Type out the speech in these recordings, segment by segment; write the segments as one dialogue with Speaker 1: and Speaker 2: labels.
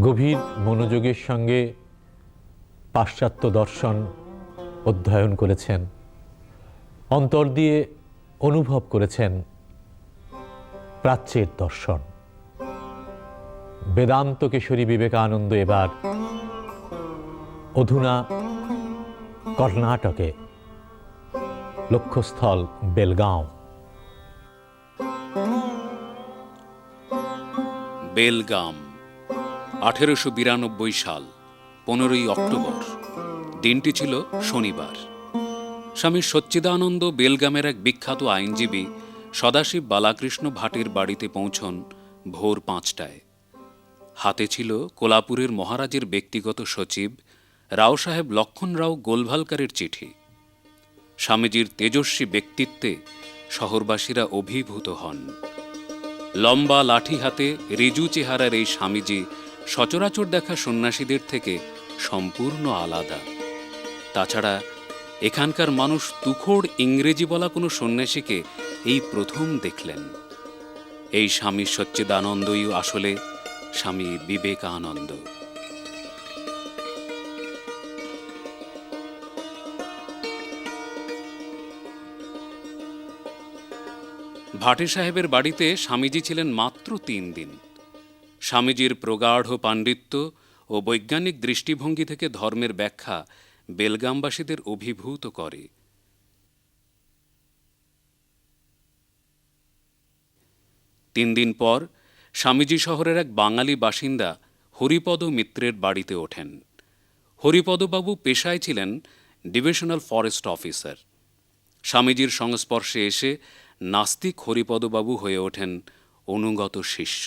Speaker 1: গভীর মনোযোগের সঙ্গে পাশ্চাত্য দর্শন অধ্যয়ন করেছেন, অন্তর দিয়ে অনুভব করেছেন প্রাচ্যের দর্শন। বেদান্ত কেশরী বিবেকানন্দ এবার অধুনা কর্ণাটকে, লক্ষ্যস্থল বেলগাঁও।
Speaker 2: বেলগাম 1892 সাল 15ই অক্টোবর। দিনটি ছিল শনিবার। স্বামী সচ্চিদানন্দ বেলগামের এক বিখ্যাত আইনজীবী সদাশিব বালাকৃষ্ণ ভাটের বাড়িতে পৌঁছন ভোর 5টায়। হাতে ছিল কোলাপুরের মহারাজের ব্যক্তিগত সচিব রাও সাহেব লক্ষণ রাও গোলভালকারের চিঠি। স্বামীজির তেজস্বী ব্যক্তিত্বে শহরবাসীরা অভিভূত হন। লম্বা লাঠি হাতে রিজু চেহারার এই স্বামীজি সচরাচর দেখা সন্ন্যাসীদের থেকে সম্পূর্ণ আলাদা। তাছাড়া এখানকার মানুষ তুখোড় ইংরেজি বলা কোনো সন্ন্যাসীকে এই প্রথম দেখলেন। এই স্বামী সচ্চিদানন্দই আসলে স্বামী বিবেকানন্দ। ভাটে সাহেবের বাড়িতে স্বামীজি ছিলেন মাত্র 3 দিন। স্বামীজির প্রগাঢ় পাণ্ডিত্য ও বৈজ্ঞানিক দৃষ্টিভঙ্গি থেকে ধর্মের ব্যাখ্যা বেলগামবাসীদের অভিভূত করে। 3 দিন পর স্বামীজি শহরের এক বাঙালি বাসিন্দা হরিপদ মিত্রের বাড়িতে ওঠেন। হরিপদবাবু পেশায় ছিলেন ডিভিশনাল ফরেস্ট অফিসার। স্বামীজির সংস্পর্শে এসে নাস্তিক হরিপদবাবু হয়ে ওঠেন অনুগত শিষ্য।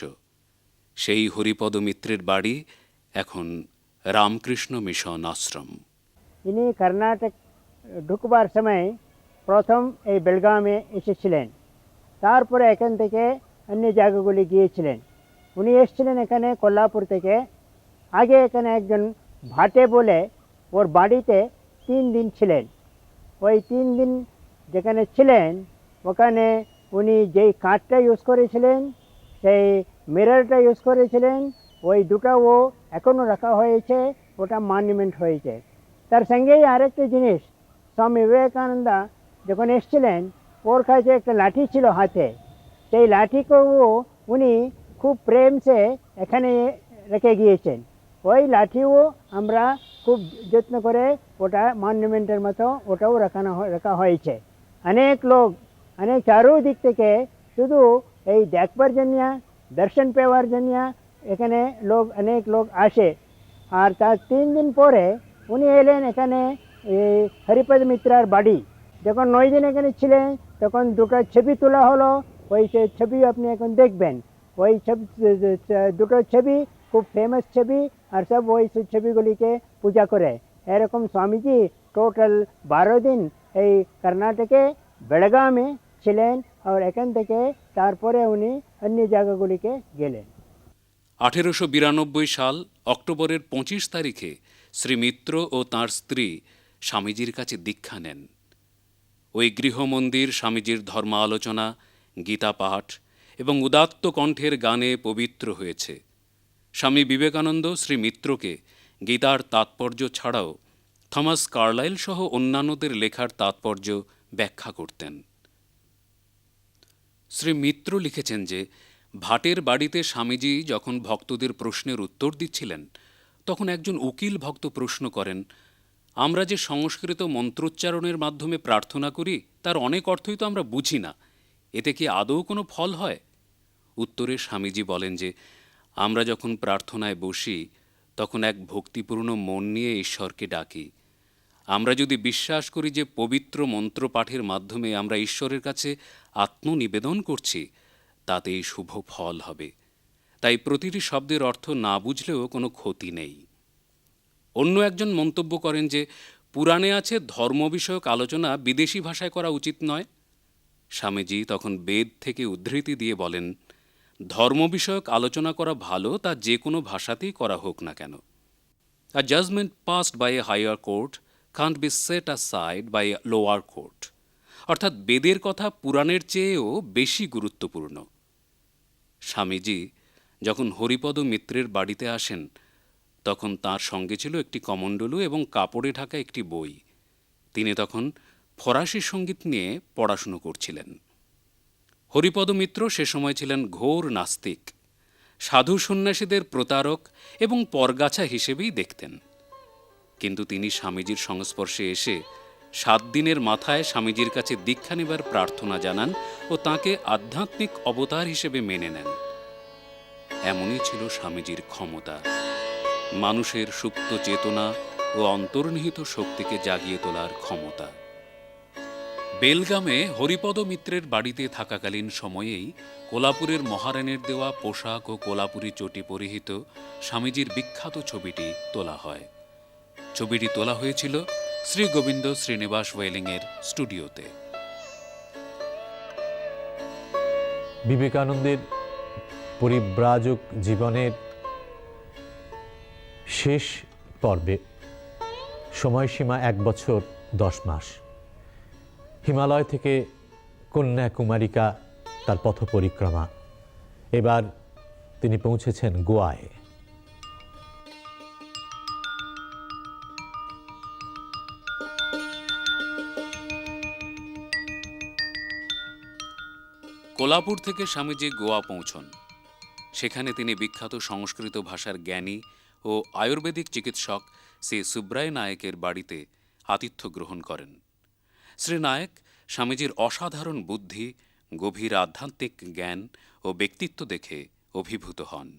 Speaker 2: সেই হরিপদ মিত্রের বাড়ি এখন রামকৃষ্ণ মিশন আশ্রম।
Speaker 3: ইনি কর্ণাটক ঢুকবার সময় প্রথম এই বেলগামে এসেছিলেন, তারপরে এখান থেকে অন্য জায়গাগুলি গিয়েছিলেন। উনি এসেছিলেন এখানে কোল্লাপুর থেকে। আগে এখানে একজন ভাটে বলে ওর বাড়িতে 3 দিন ছিলেন। ওই 3 দিন যেখানে ছিলেন ওখানে উনি যেই কাঠটা ইউজ করেছিলেন, সেই মিররটা ইউজ করেছিলেন, ওই দুটাও এখনও রাখা হয়েছে, ওটা মনুমেন্ট হয়েছে। তার সঙ্গেই আরেকটা জিনিস, স্বামী বিবেকানন্দ যখন এসেছিলেন ওর কাছে একটা লাঠি ছিল হাতে, সেই লাঠিকেও উনি খুব প্রেম সে এখানে রেখে গিয়েছেন। ওই লাঠিও আমরা খুব যত্ন করে ওটা মনুমেন্টের মতো ওটাও রাখা হয়েছে। অনেক লোক অনেক চারদিক থেকে শুধু এই দেখবার জন্য, দর্শন পাওয়ার জন্য এখানে অনেক লোক আসে। আর তার 3 দিন পরে উনি এলেন এখানে এই হরিপদ মিত্রার বাড়ি। যখন 9 দিন এখানে ছিলেন তখন 2টা ছবি তোলা হলো। ওই ছবি আপনি এখন দেখবেন। ওই 2টো ছবি খুব ফেমাস ছবি, আর সব ওই ছবিগুলিকে পূজা করে। এরকম স্বামীজি টোটাল 12 দিন এই কর্ণাটকে বেলগামে ছিলেন, আর এখান থেকে তারপরে উনি অন্য জায়গাগুলিকে গেলেন।
Speaker 2: 1892 সাল অক্টোবরের 25 তারিখে শ্রী মিত্র ও তাঁর স্ত্রী স্বামীজির কাছে দীক্ষা নেন। ওই গৃহমন্দির স্বামীজির ধর্ম আলোচনা, গীতা পাঠ এবং উদাত্ত কণ্ঠের গানে পবিত্র হয়েছে। স্বামী বিবেকানন্দ শ্রী মিত্রকে গীতার তাৎপর্য ছাড়াও থমাস কার্লাইল সহ অন্যান্যদের লেখার তাৎপর্য ব্যাখ্যা করতেন। শ্রী মিত্র লিখেছেন যে ভাটের বাড়িতে স্বামীজি যখন ভক্তদের প্রশ্নের উত্তর দিচ্ছিলেন তখন একজন উকিল ভক্ত প্রশ্ন করেন, আমরা যে সংস্কৃত মন্ত্রোচ্চারণের মাধ্যমে প্রার্থনা করি তার অনেক অর্থই তো আমরা বুঝি না, এতে কি আদৌ কোনো ফল হয়? উত্তরে স্বামীজি বলেন যে আমরা যখন প্রার্থনায় বসি তখন এক ভক্তিপূর্ণ মন নিয়ে ঈশ্বরকে ডাকি। আমরা যদি বিশ্বাস করি যে পবিত্র মন্ত্রপাঠের মাধ্যমে আমরা ঈশ্বরের কাছে আত্মনিবেদন করছি, তাতেই শুভ ফল হবে। তাই প্রতিটি শব্দের অর্থ না বুঝলেও কোনো ক্ষতি নেই। অন্য একজন মন্তব্য করেন যে পুরাণে আছে ধর্ম বিষয়ক আলোচনা বিদেশি ভাষায় করা উচিত নয়। স্বামীজি তখন বেদ থেকে উদ্ধৃতি দিয়ে বলেন, ধর্ম বিষয়ক আলোচনা করা ভালো, তা যে কোনো ভাষাতেই করা হোক না কেন। A judgment passed by a higher court can't be set aside by a lower court. অর্থাৎ বেদের কথা পুরাণের চেয়েও বেশি গুরুত্বপূর্ণ। স্বামীজি যখন হরিপদ মিত্রের বাড়িতে আসেন তখন তার সঙ্গে ছিল একটি কমণ্ডলু এবং কাপড়ে ঢাকা একটি বই। তিনি তখন ফরাসি সঙ্গীত নিয়ে পড়াশুনো করছিলেন। হরিপদ মিত্র সে সময় ছিলেন ঘোর নাস্তিক, সাধু সন্ন্যাসীদের প্রতারক এবং পরগাছা হিসেবেই দেখতেন। কিন্তু তিনি স্বামীজির সংস্পর্শে এসে 7 দিনের মাথায় স্বামীজির কাছে দীক্ষা নেবার প্রার্থনা জানান ও তাঁকে আধ্যাত্মিক অবতার হিসেবে মেনে নেন। এমনই ছিল স্বামীজির ক্ষমতা, মানুষের সুপ্ত চেতনা ও অন্তর্নিহিত শক্তিকে জাগিয়ে তোলার ক্ষমতা। বেলগামে হরিপদ মিত্রের বাড়িতে থাকাকালীন সময়েই কোলাপুরের মহারানের দেওয়া পোশাক ও কোলাপুরি চটি পরিহিত স্বামীজির বিখ্যাত ছবিটি তোলা হয়। ছবিটি তোলা হয়েছিল শ্রী গোবিন্দ শ্রীনিবাস ওয়েলিংয়ের স্টুডিওতে।
Speaker 1: বিবেকানন্দের পরিব্রাজক জীবনের শেষ পর্বে সময়সীমা 1 বছর 10 মাস। হিমালয় থেকে কন্যাকুমারিকা তার পথ পরিক্রমা। এবার তিনি পৌঁছেছেন গোয়ায়।
Speaker 2: কোলাপুর থেকে স্বামীজি গোয়া পৌঁছন। সেখানে তিনি বিখ্যাত সংস্কৃত ভাষার জ্ঞানী ও আয়ুর্বেদিক চিকিৎসক শ্রী সুব্রায় নায়েকের বাড়িতে আতিথ্য গ্রহণ করেন। শ্রী নায়েক স্বামীজির অসাধারণ বুদ্ধি, গভীর আধ্যাত্মিক জ্ঞান ও ব্যক্তিত্ব দেখে অভিভূত হন।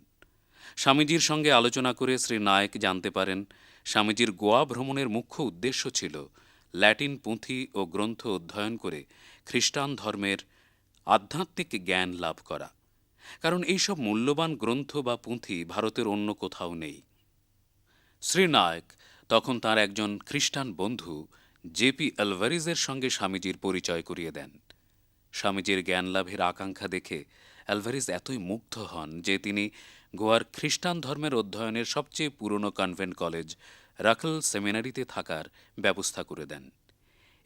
Speaker 2: স্বামীজির সঙ্গে আলোচনা করে শ্রী নায়েক জানতে পারেন স্বামীজির গোয়া ভ্রমণের মুখ্য উদ্দেশ্য ছিল ল্যাটিন পুঁথি ও গ্রন্থ অধ্যয়ন করে খ্রিস্টান ধর্মের আধ্যাত্মিক জ্ঞান লাভ করা, কারণ এইসব মূল্যবান গ্রন্থ বা পুঁথি ভারতের অন্য কোথাও নেই। শ্রী নায়েক তখন তার একজন খ্রিস্টান বন্ধু জেপি অ্যালভারিজের সঙ্গে স্বামীজির পরিচয় করিয়ে দেন। স্বামীজির জ্ঞান লাভের আকাঙ্ক্ষা দেখে অ্যালভারিজ এতই মুগ্ধ হন যে তিনি গোয়ার খ্রিস্টান ধর্মের অধ্যয়নের সবচেয়ে পুরনো কনভেন্ট কলেজ রাখল সেমিনারিতে থাকার ব্যবস্থা করে দেন।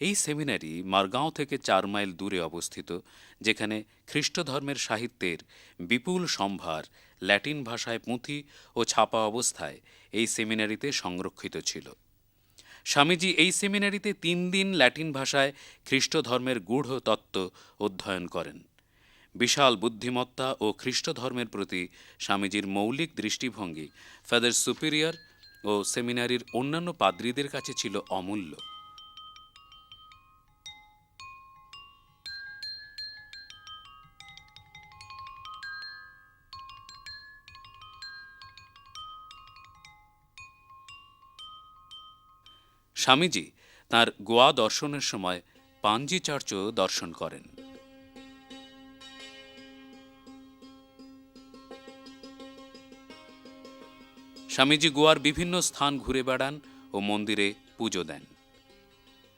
Speaker 2: এই সেমিনারি মারগাঁও থেকে 4 মাইল দূরে অবস্থিত, যেখানে খ্রিস্ট ধর্মের সাহিত্যের বিপুল সম্ভার ল্যাটিন ভাষায় পুঁথি ও ছাপা অবস্থায় এই সেমিনারিতে সংরক্ষিত ছিল। স্বামীজি এই সেমিনারিতে 3 দিন ল্যাটিন ভাষায় খ্রিস্ট ধর্মের গূঢ় তত্ত্ব অধ্যয়ন করেন। বিশাল বুদ্ধিমত্তা ও খ্রিস্ট ধর্মের প্রতি স্বামীজির মৌলিক দৃষ্টিভঙ্গি ফাদার সুপিরিয়র ও সেমিনারির অন্যান্য পাদ্রীদের কাছে ছিল অমূল্য। স্বামীজি তাঁর গোয়া দর্শনের সময় পাঞ্জি চার্চও দর্শন করেন। স্বামীজি গোয়ার বিভিন্ন স্থান ঘুরে বেড়ান ও মন্দিরে পুজো দেন।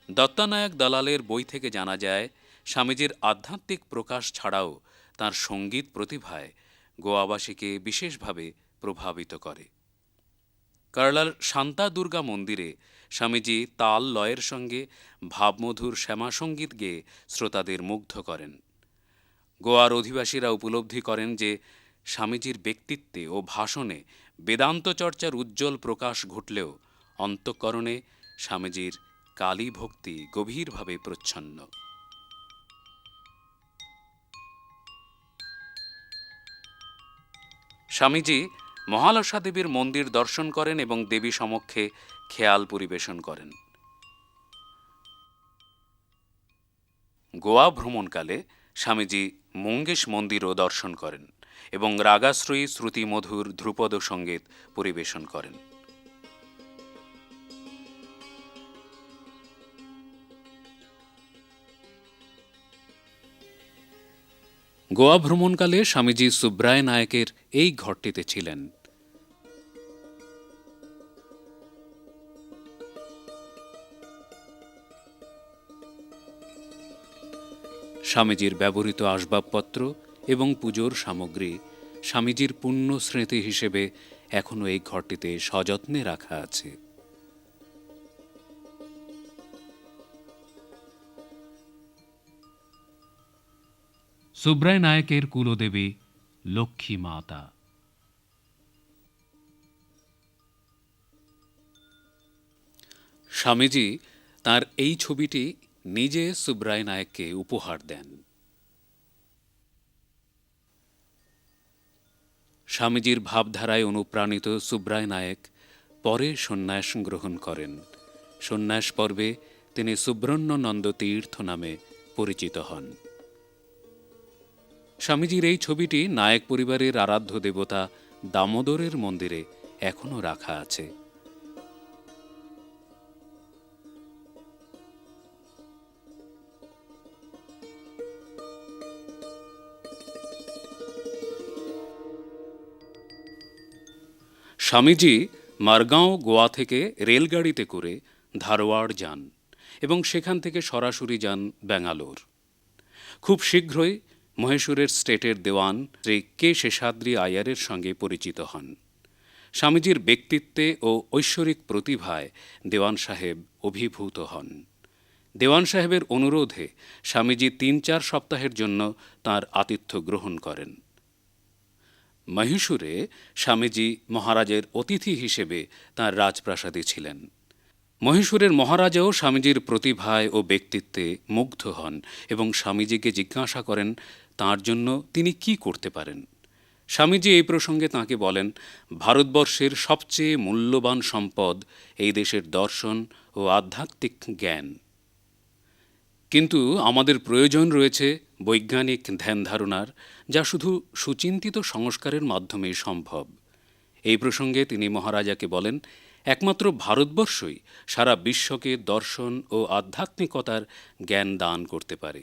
Speaker 2: দত্তানায়ক দালালের বই থেকে জানা যায় স্বামীজির আধ্যাত্মিক প্রকাশ ছাড়াও তাঁর সঙ্গীত প্রতিভায় গোয়াবাসীকে বিশেষভাবে প্রভাবিত করে। কেরালার শান্তা দুর্গা মন্দিরে স্বামীজি তাল লয়ের সঙ্গে ভাবমধুর শ্যামাসঙ্গীত গেয়ে শ্রোতাদের মুগ্ধ করেন। গোয়ার অধিবাসীরা উপলব্ধি করেন যে স্বামীজির ব্যক্তিত্বে ও ভাষণে বেদান্ত চর্চার উজ্জ্বল প্রকাশ ঘটলেও অন্তঃকরণে স্বামীজির কালী ভক্তি গভীরভাবে প্রচ্ছন্ন। স্বামীজি মহালসা দেবীর মন্দির দর্শন করেন এবং দেবী সমক্ষে খেয়াল পরিবেশন করেন। গোয়া ভ্রমণকালে স্বামীজি মঙ্গেশ মন্দিরও দর্শন করেন এবং রাগাশ্রয়ী শ্রুতিমধুর ধ্রুপদ সঙ্গীত পরিবেশন করেন। গোয়া ভ্রমণকালে স্বামীজি সুব্রায় নায়েকের এই ঘরটিতে ছিলেন। স্বামীজির ব্যবহৃত আসবাবপত্র এবং পুজোর সামগ্রী স্বামীজির পুণ্য স্মৃতি হিসেবে এখনো এই ঘরটিতে সযত্নে রাখা আছে। সুব্রায় নায়েকের কুলদেবী লক্ষ্মী মাতা। স্বামীজি তার এই ছবিটি নিজে সুব্রায় নায়েককে উপহার দেন। স্বামীজির ভাবধারায় অনুপ্রাণিত সুব্রায় নায়েক পরে সন্ন্যাস গ্রহণ করেন। সন্ন্যাস পর্বে তিনি সুব্রহ্মণ্যনন্দ তীর্থ নামে পরিচিত হন। স্বামীজির এই ছবিটি নায়েক পরিবারের আরাধ্য দেবতা দামোদরের মন্দিরে এখনো রাখা আছে। স্বামীজি মারগাঁও, গোয়া থেকে রেলগাড়িতে করে ধারওয়াড় যান এবং সেখান থেকে সরাসরি যান ব্যাঙ্গালোর। খুব শীঘ্রই মহীশূরের স্টেটের দেওয়ান শ্রী কে শেষাদ্রি আয়ারের সঙ্গে পরিচিত হন। স্বামীজির ব্যক্তিত্বে ও ঐশ্বরিক প্রতিভায় দেওয়ান সাহেব অভিভূত হন। দেওয়ান সাহেবের অনুরোধে স্বামীজি ৩-৪ সপ্তাহের জন্য তাঁর আতিথ্য গ্রহণ করেন। মহীশূরে স্বামীজি মহারাজের অতিথি হিসেবে তাঁর রাজপ্রাসাদে ছিলেন। মহীশূরের মহারাজাও স্বামীজির প্রতিভায় ও ব্যক্তিত্বে মুগ্ধ হন এবং স্বামীজিকে জিজ্ঞাসা করেন তাঁর জন্য তিনি কি করতে পারেন। স্বামীজি এই প্রসঙ্গে তাঁকে বলেন, ভারতবর্ষের সবচেয়ে মূল্যবান সম্পদ এই দেশের দর্শন ও আধ্যাত্মিক জ্ঞান, কিন্তু আমাদের প্রয়োজন রয়েছে বৈজ্ঞানিক ধ্যান ধারণার, যা শুধু সুচিন্তিত সংস্কারের মাধ্যমেই সম্ভব। এই প্রসঙ্গে তিনি মহারাজাকে বলেন, একমাত্র ভারতবর্ষই সারা বিশ্বকে দর্শন ও আধ্যাত্মিকতার জ্ঞান দান করতে পারে।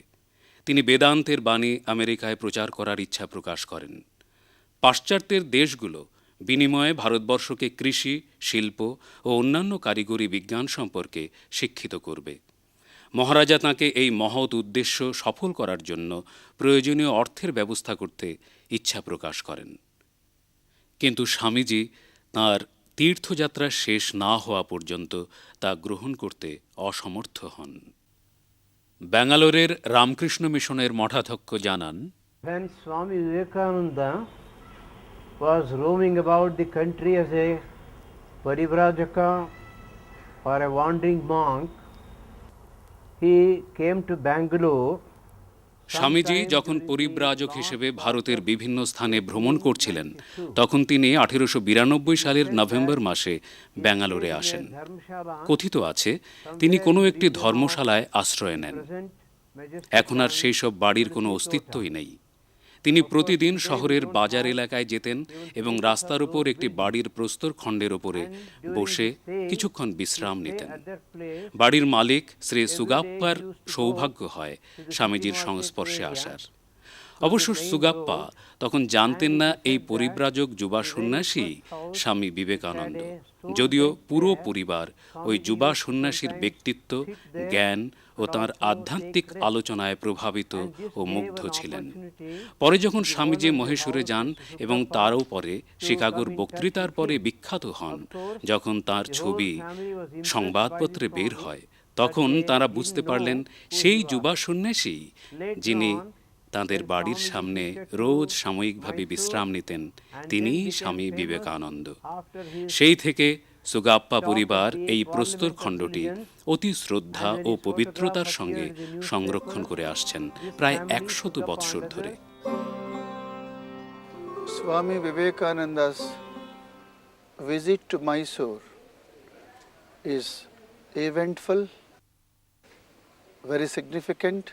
Speaker 2: তিনি বেদান্তের বাণী আমেরিকায় প্রচার করার ইচ্ছা প্রকাশ করেন। পাশ্চাত্যের দেশগুলো বিনিময়ে ভারতবর্ষকে কৃষি, শিল্প ও অন্যান্য কারিগরি বিজ্ঞান সম্পর্কে শিক্ষিত করবে। মহারাজা তাঁকে এই মহৎ উদ্দেশ্য সফল করার জন্য প্রয়োজনীয় অর্থের ব্যবস্থা করতে ইচ্ছা প্রকাশ করেন। কিন্তু স্বামীজি তাঁর তীর্থযাত্রা শেষ না হওয়া পর্যন্ত তা গ্রহণ করতে অসমর্থ হন। ব্যাঙ্গালোরের রামকৃষ্ণ মিশনের মঠাধ্যক্ষ জানান,
Speaker 4: When Swami Vivekananda was roaming about the country as a parivrajaka or a wandering monk, he came to Bangalore.
Speaker 2: Swamiji যখন পরিব্রাজক হিসেবে ভারতের বিভিন্ন স্থানে ভ্রমণ করছিলেন, তখন তিনি 1892 সালের নভেম্বর মাসে ব্যাঙ্গালোরে আসেন। কথিত আছে তিনি কোনো একটি ধর্মশালায় আশ্রয় নেন। এখন আর সেই সব বাড়ির কোনো অস্তিত্বই নেই। তিনি প্রতিদিন শহরের বাজার এলাকায় যেতেন এবং রাস্তার উপর একটি বাড়ির প্রস্তর খণ্ডের ওপরে বসে কিছুক্ষণ বিশ্রাম নিতেন। বাড়ির মালিক শ্রী সুগাপ্পার সৌভাগ্য হয় স্বামীজির সংস্পর্শে আসার। অবশ্য সুগাপ্পা তখন জানতেন না এই পরিব্রাজক যুবা সন্ন্যাসী স্বামী বিবেকানন্দ, যদিও পুরো পরিবার ওই যুবা সন্ন্যাসীর ব্যক্তিত্ব, জ্ঞান ও তাঁর আধ্যাত্মিক আলোচনায় প্রভাবিত ও মুগ্ধ ছিলেন। পরে যখন স্বামীজি মহীশূরে যান এবং তারও পরে শিকাগোর বক্তৃতার পরে বিখ্যাত হন, যখন তাঁর ছবি সংবাদপত্রে বের হয়, তখন তাঁরা বুঝতে পারলেন সেই যুবা সন্ন্যাসী যিনি তাঁদের বাড়ির সামনে রোজ সাময়িকভাবে বিশ্রাম নিতেন, তিনিই স্বামী বিবেকানন্দ। সেই থেকে সুগাপ্পা পরিবার এই প্রস্তর খণ্ডটি অতি শ্রদ্ধা ও পবিত্রতার সঙ্গে সংরক্ষণ করে আসছেন প্রায় 100 বৎসর ধরে।
Speaker 5: Swami Vivekananda's visit to Mysore is eventful, very significant.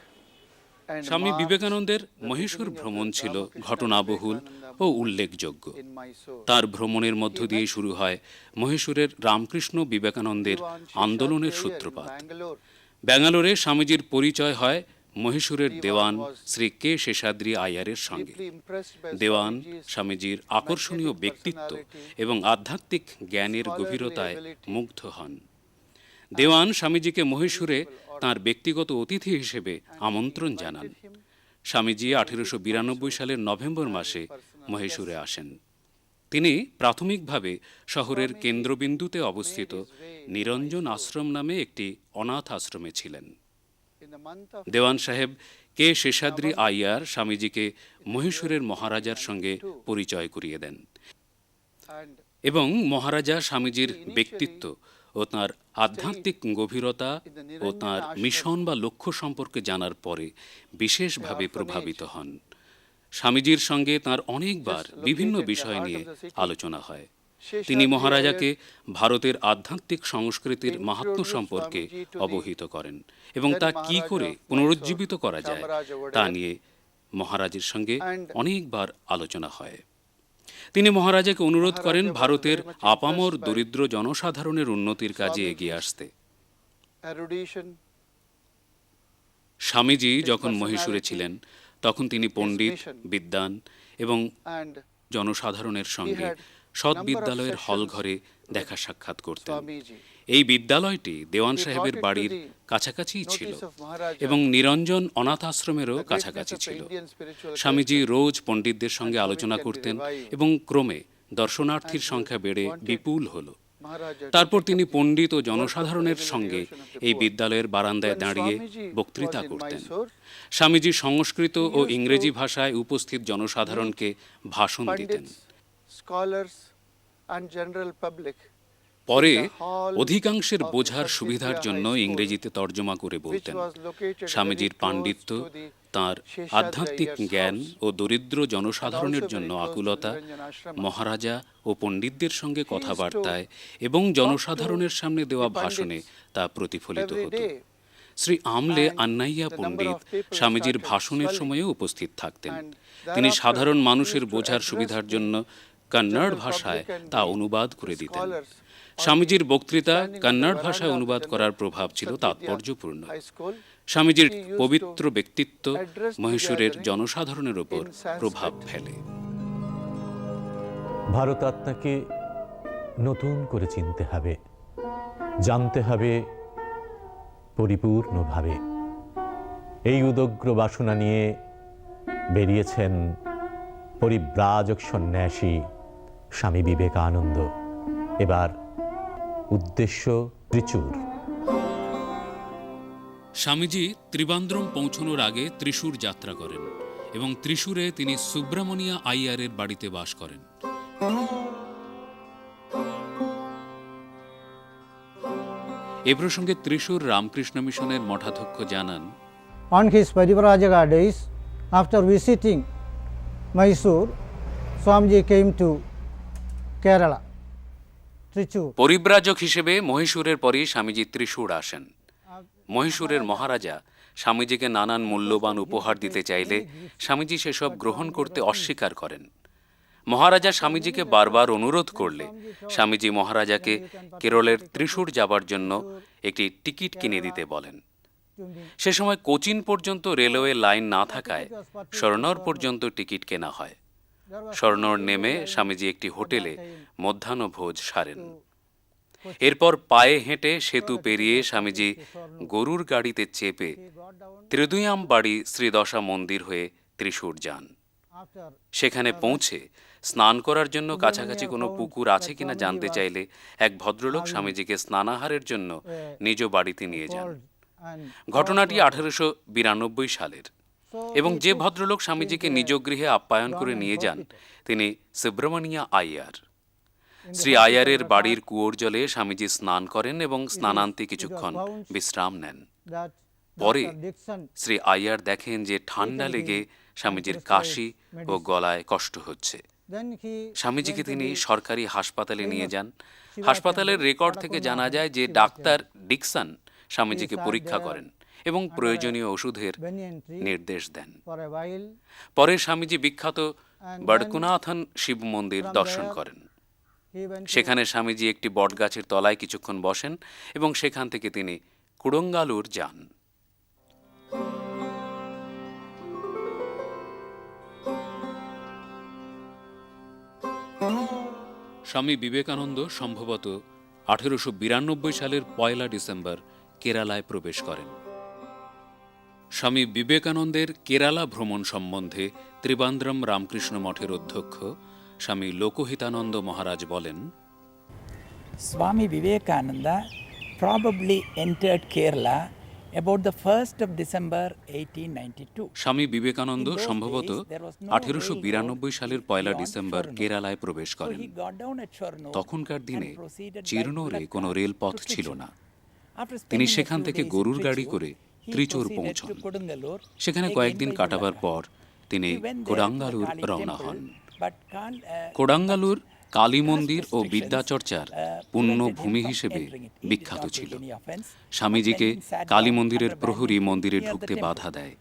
Speaker 2: স্বামী বিবেকানন্দের মহীশূর ভ্রমণ ছিল ঘটনাবহুল ও উল্লেখযোগ্য। তার ভ্রমণের মধ্য দিয়ে শুরু হয় মহীশূরের রামকৃষ্ণ বিবেকানন্দের আন্দোলনের সূত্রপাত। ব্যাঙ্গালোরে স্বামীজির পরিচয় হয় মহীশূরের দেওয়ান শ্রী কে শেষাদ্রি আয়ারের সঙ্গে। দেওয়ান স্বামীজির আকর্ষণীয় ব্যক্তিত্ব এবং আধ্যাত্মিক জ্ঞানের গভীরতায় মুগ্ধ হন। দেওয়ান স্বামীজিকে মহীশূরে তাঁর ব্যক্তিগত অতিথি হিসেবে আমন্ত্রণ জানান। স্বামীজি 1892 সালের নভেম্বর মাসে মহীশূরে আসেন। তিনি প্রাথমিকভাবে শহরের কেন্দ্রবিন্দুতে অবস্থিত নিরঞ্জন আশ্রম নামে একটি অনাথ আশ্রমে ছিলেন। দেওয়ান সাহেব কে শেষাদ্রি আইয়ার স্বামীজিকে মহীশূরের মহারাজার সঙ্গে পরিচয় করিয়ে দেন। এবং মহারাজা স্বামীজির ব্যক্তিত্ব ও তাঁর আধ্যাত্মিক গভীরতা ও তাঁর মিশন বা লক্ষ্য সম্পর্কে জানার পরে বিশেষভাবে প্রভাবিত হন। স্বামীজির সঙ্গে তাঁর অনেকবার বিভিন্ন বিষয় নিয়ে আলোচনা হয়। তিনি মহারাজাকে ভারতের আধ্যাত্মিক সংস্কৃতির মাহাত্ম্য সম্পর্কে অবহিত করেন এবং তা কি করে পুনরুজ্জীবিত করা যায় তা নিয়ে মহারাজের সঙ্গে অনেকবার আলোচনা হয়। তিনি মহারাজাকে অনুরোধ করেন ভারতের আপামর দরিদ্র জনসাধারণের উন্নতির কাজে এগিয়ে আসতে।
Speaker 5: erudition,
Speaker 2: স্বামীজি যখন মহীশূরে ছিলেন তখন তিনি পণ্ডিত, বিদ্বান এবং
Speaker 5: and
Speaker 2: জনসাধারণের সঙ্গে সৎ বিদ্যালয়ের হল ঘরে দেখা সাক্ষাৎ করতেন।
Speaker 5: Swamiji.
Speaker 2: এই বিদ্যালয়টি দেওয়ান সাহেবের বাড়ির কাছাকাছিই ছিল এবং নিরঞ্জন অনাথ আশ্রমেরও কাছাকাছি ছিল। স্বামীজি রোজ পণ্ডিতদের সঙ্গে আলোচনা করতেন এবং ক্রমে দর্শনার্থীর সংখ্যা বেড়ে বিপুল হল। তারপর তিনি পণ্ডিত ও জনসাধারণের সঙ্গে এই বিদ্যালয়ের বারান্দায় দাঁড়িয়ে বক্তৃতা করতেন। স্বামীজি সংস্কৃত ও ইংরেজি ভাষায় উপস্থিত জনসাধারণকে ভাষণ দিতেন।
Speaker 5: Scholars and general public
Speaker 2: পরে অধিকাংশের বোঝার সুবিধার জন্য ইংরেজিতে তর্জমা করে বলতেন। স্বামীজির পাণ্ডিত্য, তাঁর আধ্যাত্মিক জ্ঞান ও দরিদ্র জনসাধারণের জন্য আকুলতা মহারাজা ও পণ্ডিতদের সঙ্গে কথাবার্তায় এবং জনসাধারণের সামনে দেওয়া ভাষণে তা প্রতিফলিত হতো। শ্রী আমলে আন্নাইয়া পণ্ডিত স্বামীজির ভাষণের সময়েও উপস্থিত থাকতেন। তিনি সাধারণ মানুষের বোঝার সুবিধার জন্য কন্নড় ভাষায় তা অনুবাদ করে দিতেন। স্বামীজির বক্তৃতা কন্নড় ভাষায় অনুবাদ করার প্রভাব ছিল তাৎপর্যপূর্ণ। স্বামীজির পবিত্র ব্যক্তিত্ব মহীশূরের জনসাধারণের উপর প্রভাব ফেলে।
Speaker 1: ভারত আত্মাকে নতুন করে চিনতে হবে, জানতে হবে পরিপূর্ণভাবে। এই উদগ্র বাসনা নিয়ে বেরিয়েছেন পরিব্রাজক সন্ন্যাসী স্বামী বিবেকানন্দ। এবার উদ্দেশ্য ত্রিচুর।
Speaker 2: স্বামীজি ত্রিবান্দ্রম পৌঁছানোর আগে ত্রিশূর যাত্রা করেন এবং ত্রিশূরে তিনি সুব্রমণিয়া আইয়ারের বাড়িতে বাস করেন। এ প্রসঙ্গে ত্রিশূর রামকৃষ্ণ মিশনের মঠাধ্যক্ষ জানান,
Speaker 6: On his Parivrajaka days, after visiting Mysore, Swamiji came to Kerala, Trichur.
Speaker 2: পরিব্রাজক হিসেবে মহীশূরের পরই স্বামীজি ত্রিশূর আসেন। মহীশূরের মহারাজা স্বামীজিকে নানান মূল্যবান উপহার দিতে চাইলে স্বামীজি সেসব গ্রহণ করতে অস্বীকার করেন। মহারাজা স্বামীজিকে বারবার অনুরোধ করলে স্বামীজি মহারাজাকে কেরলের ত্রিশূর যাবার জন্য একটি টিকিট কিনে দিতে বলেন। সে সময় কোচিন পর্যন্ত রেলওয়ে লাইন না থাকায় স্বর্ণর পর্যন্ত টিকিট কেনা হয়। স্বর্ণর নেমে স্বামীজি একটি হোটেলে মধ্যাহ্নভোজ সারেন। এরপর পায়ে হেঁটে সেতু পেরিয়ে স্বামীজি গরুর গাড়িতে চেপে ত্রিদুয়াম বাড়ি শ্রীদশা মন্দির হয়ে ত্রিশূর যান। সেখানে পৌঁছে স্নান করার জন্য কাছাকাছি কোনো পুকুর আছে কিনা জানতে চাইলে এক ভদ্রলোক স্বামীজিকে স্নানাহারের জন্য নিজ বাড়িতে নিয়ে যান। ঘটনাটি 1892 সালের এবং যে ভদ্রলোক স্বামীজিকে নিজ গৃহে আপ্যায়ন করে নিয়ে যান তিনি সুব্রমণিয়া আইয়ার। শ্রী আইয়ারের বাড়ির কুয়োর জলে স্বামীজি স্নান করেন এবং স্নানান্তে কিছুক্ষণ বিশ্রাম নেন। পরে শ্রী আইয়ার দেখেন যে ঠান্ডা লেগে স্বামীজির কাশি ও গলায় কষ্ট হচ্ছে। স্বামীজিকে তিনি সরকারি হাসপাতালে নিয়ে যান। হাসপাতালের রেকর্ড থেকে জানা যায় যে ডাক্তার ডিকসন স্বামীজিকে পরীক্ষা করেন এবং প্রয়োজনীয় ওষুধের নির্দেশ দেন। পরে স্বামীজি বিখ্যাত বড়কুনাথন শিব মন্দির দর্শন করেন। সেখানে স্বামীজি একটি বটগাছের তলায় কিছুক্ষণ বসেন এবং সেখান থেকে তিনি কুড়ঙ্গালুর যান। স্বামী বিবেকানন্দ সম্ভবত 1892 সালের 1 ডিসেম্বর কেরালায় প্রবেশ করেন। স্বামী বিবেকানন্দের কেরালা ভ্রমণ সম্বন্ধে ত্রিবান্দ্রম রামকৃষ্ণ মঠের অধ্যক্ষ স্বামী লোকহিতানন্দ মহারাজ বলেন,
Speaker 7: Swami Vivekananda probably entered Kerala about the 1st of December 1892.
Speaker 2: Swami Vivekananda সম্ভবত 1892 সালের 1 ডিসেম্বর কেরালায় প্রবেশ
Speaker 7: So
Speaker 2: করেন।
Speaker 7: he got down at Shornur
Speaker 2: তখনকার দিনে
Speaker 7: and proceeded by
Speaker 2: চিরনোরে
Speaker 7: bullock
Speaker 2: কোনো
Speaker 7: cart
Speaker 2: রেলপথ
Speaker 7: to
Speaker 2: ছিল
Speaker 7: Trichy.
Speaker 2: না।
Speaker 7: After
Speaker 2: তিনি
Speaker 7: spending a
Speaker 2: সেখান
Speaker 7: few
Speaker 2: থেকে
Speaker 7: days in
Speaker 2: গরুর গাড়ি
Speaker 7: Trichy,
Speaker 2: করে
Speaker 7: he
Speaker 2: ত্রিচুর
Speaker 7: proceeded
Speaker 2: পৌঁছন।
Speaker 7: to Kodungalur,
Speaker 2: সেখানে
Speaker 7: again
Speaker 2: কয়েকদিন
Speaker 7: by
Speaker 2: কাটাবার
Speaker 7: bullock
Speaker 2: পর
Speaker 7: cart.
Speaker 2: তিনি
Speaker 7: He went there to the
Speaker 2: কোডাঙ্গালুর
Speaker 7: Kali
Speaker 2: রওনা
Speaker 7: temple,
Speaker 2: হন।
Speaker 7: but
Speaker 2: কোডাঙ্গালুর কালী মন্দির ও
Speaker 7: restrictions,
Speaker 2: বিদ্যাচর্চার
Speaker 7: prevented
Speaker 2: পূর্ণ
Speaker 7: him
Speaker 2: ভূমি
Speaker 7: from
Speaker 2: হিসেবে
Speaker 7: entering it. He did
Speaker 2: বিখ্যাত
Speaker 7: not
Speaker 2: ছিল।
Speaker 7: take any offense.
Speaker 2: স্বামীজিকে
Speaker 7: Then he sat
Speaker 2: Kali
Speaker 7: down
Speaker 2: মন্দিরের
Speaker 7: under a
Speaker 2: প্রহরী
Speaker 7: banyan
Speaker 2: মন্দিরে
Speaker 7: tree near
Speaker 2: ঢুকতে
Speaker 7: the temple.
Speaker 2: বাধা দেয়।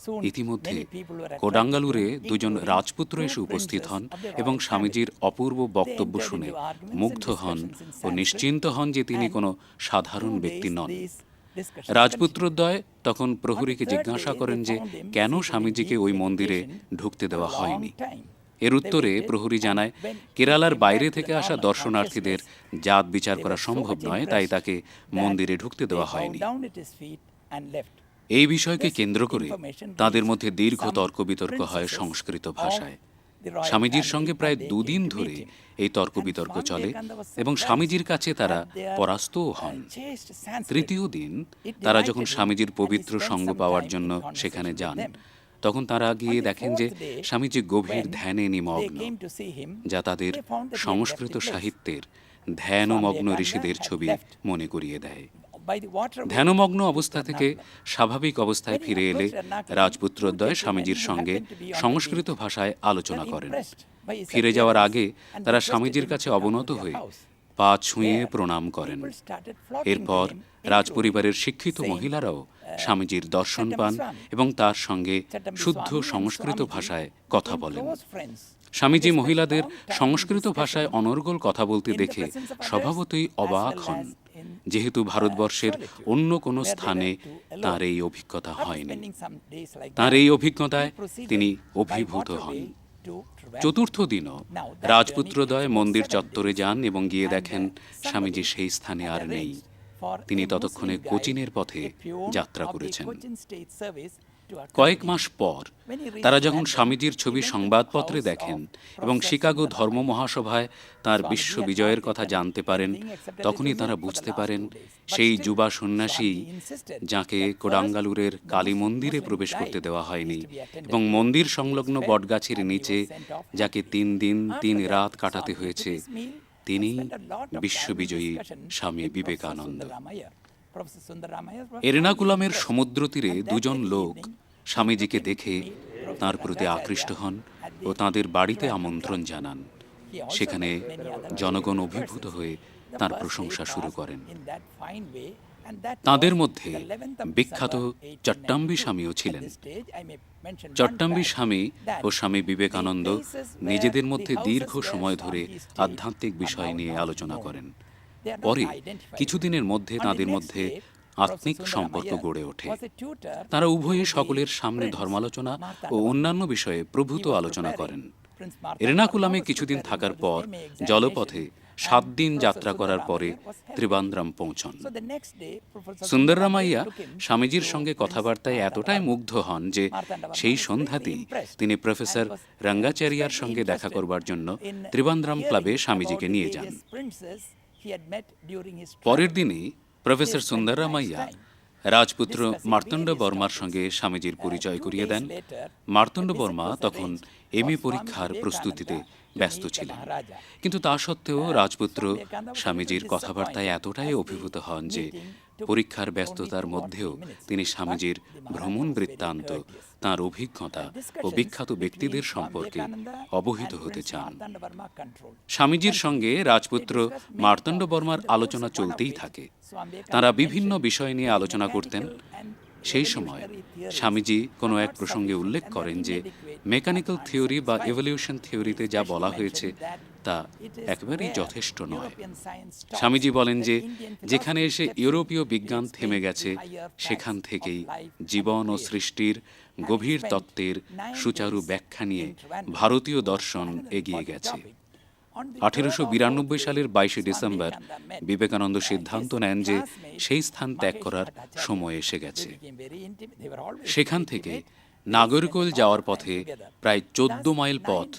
Speaker 7: Soon,
Speaker 2: ইতিমধ্যে
Speaker 7: many people were attracted
Speaker 2: কোডাঙ্গালুরে
Speaker 7: to him,
Speaker 2: দুজন
Speaker 7: including
Speaker 2: রাজপুত্র
Speaker 7: two
Speaker 2: এসে উপস্থিত হন
Speaker 7: princes of the
Speaker 2: এবং
Speaker 7: royal
Speaker 2: স্বামীজির
Speaker 7: family.
Speaker 2: অপূর্ব বক্তব্য
Speaker 7: They entered
Speaker 2: শুনে
Speaker 7: into arguments
Speaker 2: মুগ্ধ
Speaker 7: and
Speaker 2: হন
Speaker 7: discussions in
Speaker 2: ও
Speaker 7: Sanskrit,
Speaker 2: নিশ্চিন্ত হন যে তিনি
Speaker 7: and
Speaker 2: কোনো সাধারণ
Speaker 7: 2
Speaker 2: ব্যক্তি
Speaker 7: days
Speaker 2: নন।
Speaker 7: these discussions
Speaker 2: রাজপুত্রদ্বয় তখন প্রহরীকে
Speaker 7: On the third
Speaker 2: জিজ্ঞাসা
Speaker 7: day,
Speaker 2: করেন
Speaker 7: they
Speaker 2: যে
Speaker 7: found him
Speaker 2: কেন
Speaker 7: seated in
Speaker 2: স্বামীজিকে
Speaker 7: deep
Speaker 2: ওই মন্দিরে
Speaker 7: meditation
Speaker 2: ঢুকতে
Speaker 7: for
Speaker 2: দেওয়া
Speaker 7: a long
Speaker 2: হয়নি।
Speaker 7: time.
Speaker 2: এর উত্তরে প্রহরী জানায় কেরালার বাইরে থেকে আসা দর্শনার্থীদের জাত বিচার করা সম্ভব নয়, তাই তাকে মন্দিরে ঢুকতে দেওয়া হয়নি। এই বিষয়কে কেন্দ্র করে তাদের মধ্যে দীর্ঘ তর্ক বিতর্ক হয় সংস্কৃত ভাষায়। স্বামীজির সঙ্গে প্রায় 2 দিন ধরে এই তর্ক বিতর্ক চলে এবং স্বামীজির কাছে তারা পরাস্তও হন। তৃতীয় দিন তারা যখন স্বামীজির পবিত্র সঙ্গ পাওয়ার জন্য সেখানে যান, তখন তারা গিয়ে দেখেন যে স্বামীজি গভীর ধ্যানে নিমগ্ন, যা তাদের সংস্কৃত সাহিত্যের ধ্যানমগ্ন ঋষিদের ছবি মনে করিয়ে দেয়। ধ্যানমগ্ন অবস্থা থেকে স্বাভাবিক অবস্থায় ফিরে এলে রাজপুত্রদ্বয় স্বামীজির সঙ্গে সংস্কৃত ভাষায় আলোচনা করেন। ফিরে যাওয়ার আগে তারা স্বামীজির কাছে অবনত হয়ে পা ছুঁয়ে প্রণাম করেন। এরপর রাজপরিবারের শিক্ষিত মহিলারাও স্বামীজির দর্শন পান এবং তার সঙ্গে শুদ্ধ সংস্কৃত ভাষায় কথা বলেন। স্বামীজি মহিলাদের সংস্কৃত ভাষায় অনর্গল কথা বলতে দেখে স্বভাবতই অবাক হন, যেহেতু ভারতবর্ষের অন্য কোনো স্থানে তার এই অভিজ্ঞতা হয়নি। তার এই অভিজ্ঞতায় তিনি অভিভূত হন। চতুর্থ দিনও রাজপুত্রদ্বয় মন্দির চত্বরে যান এবং গিয়ে দেখেন স্বামীজি সেই স্থানে আর নেই। তিনি ততক্ষণে কোচিনের পথে যাত্রা করেছেন। কয়েক মাস পর তারা যখন স্বামীজির ছবি সংবাদপত্রে দেখেন এবং শিকাগো ধর্ম মহাসভায় তাঁর বিশ্ব বিজয়ের কথা জানতে পারেন, তখনই তারা বুঝতে পারেন সেই যুবা সন্ন্যাসী, যাকে কোডাঙ্গালুরের কালী মন্দিরে প্রবেশ করতে দেওয়া হয়নি এবং মন্দির সংলগ্ন বটগাছের নিচে যাকে 3 দিন 3 রাত কাটাতে হয়েছে, তিনি বিশ্ববিজয়ী স্বামী বিবেকানন্দ। এর্নাকুলামের সমুদ্র তীরে 2 জন লোক স্বামীজিকে দেখে তাঁর প্রতি আকৃষ্ট হন ও তাঁদের বাড়িতে আমন্ত্রণ জানান। সেখানে জনগণ অভিভূত হয়ে তাঁর প্রশংসা শুরু করেন। তাঁদের মধ্যে বিখ্যাত চট্টাম্বী স্বামীও ছিলেন। চট্টাম্বী স্বামী ও স্বামী বিবেকানন্দ নিজেদের মধ্যে দীর্ঘ সময় ধরে আধ্যাত্মিক বিষয় নিয়ে আলোচনা করেন। পরে কিছুদিনের মধ্যে তাঁদের মধ্যে আত্মিক সম্পর্ক গড়ে ওঠে। তারা উভয়ে সকলের সামনে ধর্মালোচনা ও অন্যান্য বিষয়ে প্রভূত আলোচনা করেন। এর্নাকুলামে কিছুদিন থাকার পর জলপথে 7 দিন যাত্রা করার পরে ত্রিবান্দ্রম পৌঁছন। সুন্দররামাইয়া স্বামীজির সঙ্গে কথাবার্তায় এতটাই মুগ্ধ হন যে সেই সন্ধ্যাতেই তিনি প্রফেসর রঙ্গাচারিয়ার সঙ্গে দেখা করবার জন্য ত্রিবান্দ্রম ক্লাবে স্বামীজিকে নিয়ে যান। পরের দিনই প্রফেসর সুন্দররামাইয়া রাজপুত্র মার্তণ্ড বর্মার সঙ্গে স্বামীজির পরিচয় করিয়ে দেন। মার্তণ্ড বর্মা তখন এমএ পরীক্ষার প্রস্তুতিতে ব্যস্ত ছিলেন, কিন্তু তা সত্ত্বেও রাজপুত্র স্বামীজির কথাবার্তায় এতটাই অভিভূত হন যে পরীক্ষার ব্যস্ততার মধ্যেও তিনি স্বামীজির ভ্রমণ বৃত্তান্ত, তাঁর অভিজ্ঞতা ও বিখ্যাত ব্যক্তিদের সম্পর্কে অবহিত হতে চান। স্বামীজির সঙ্গে রাজপুত্র মার্তণ্ড বর্মার আলোচনা চলতেই থাকে। তাঁরা বিভিন্ন বিষয় নিয়ে আলোচনা করতেন। সেই সময় স্বামীজি কোনো এক প্রসঙ্গে উল্লেখ করেন যে মেকানিক্যাল থিওরি বা এভলিউশন থিওরিতে যা বলা হয়েছে তা একেবারেই যথেষ্ট নয়। স্বামীজি বলেন যে যেখানে এসে ইউরোপীয় বিজ্ঞান থেমে গেছে, সেখান থেকেই জীবন ও সৃষ্টির গভীর তত্ত্বের সুচারু ব্যাখ্যা নিয়ে ভারতীয় দর্শন এগিয়ে গেছে। 1892 সালের 22 ডিসেম্বর বিবেকানন্দ সিদ্ধান্ত নেন যে সেই স্থান ত্যাগ করার সময় এসে গেছে। সেখান থেকে নাগরকোইল যাওয়ার পথে প্রায় 14 মাইল পথ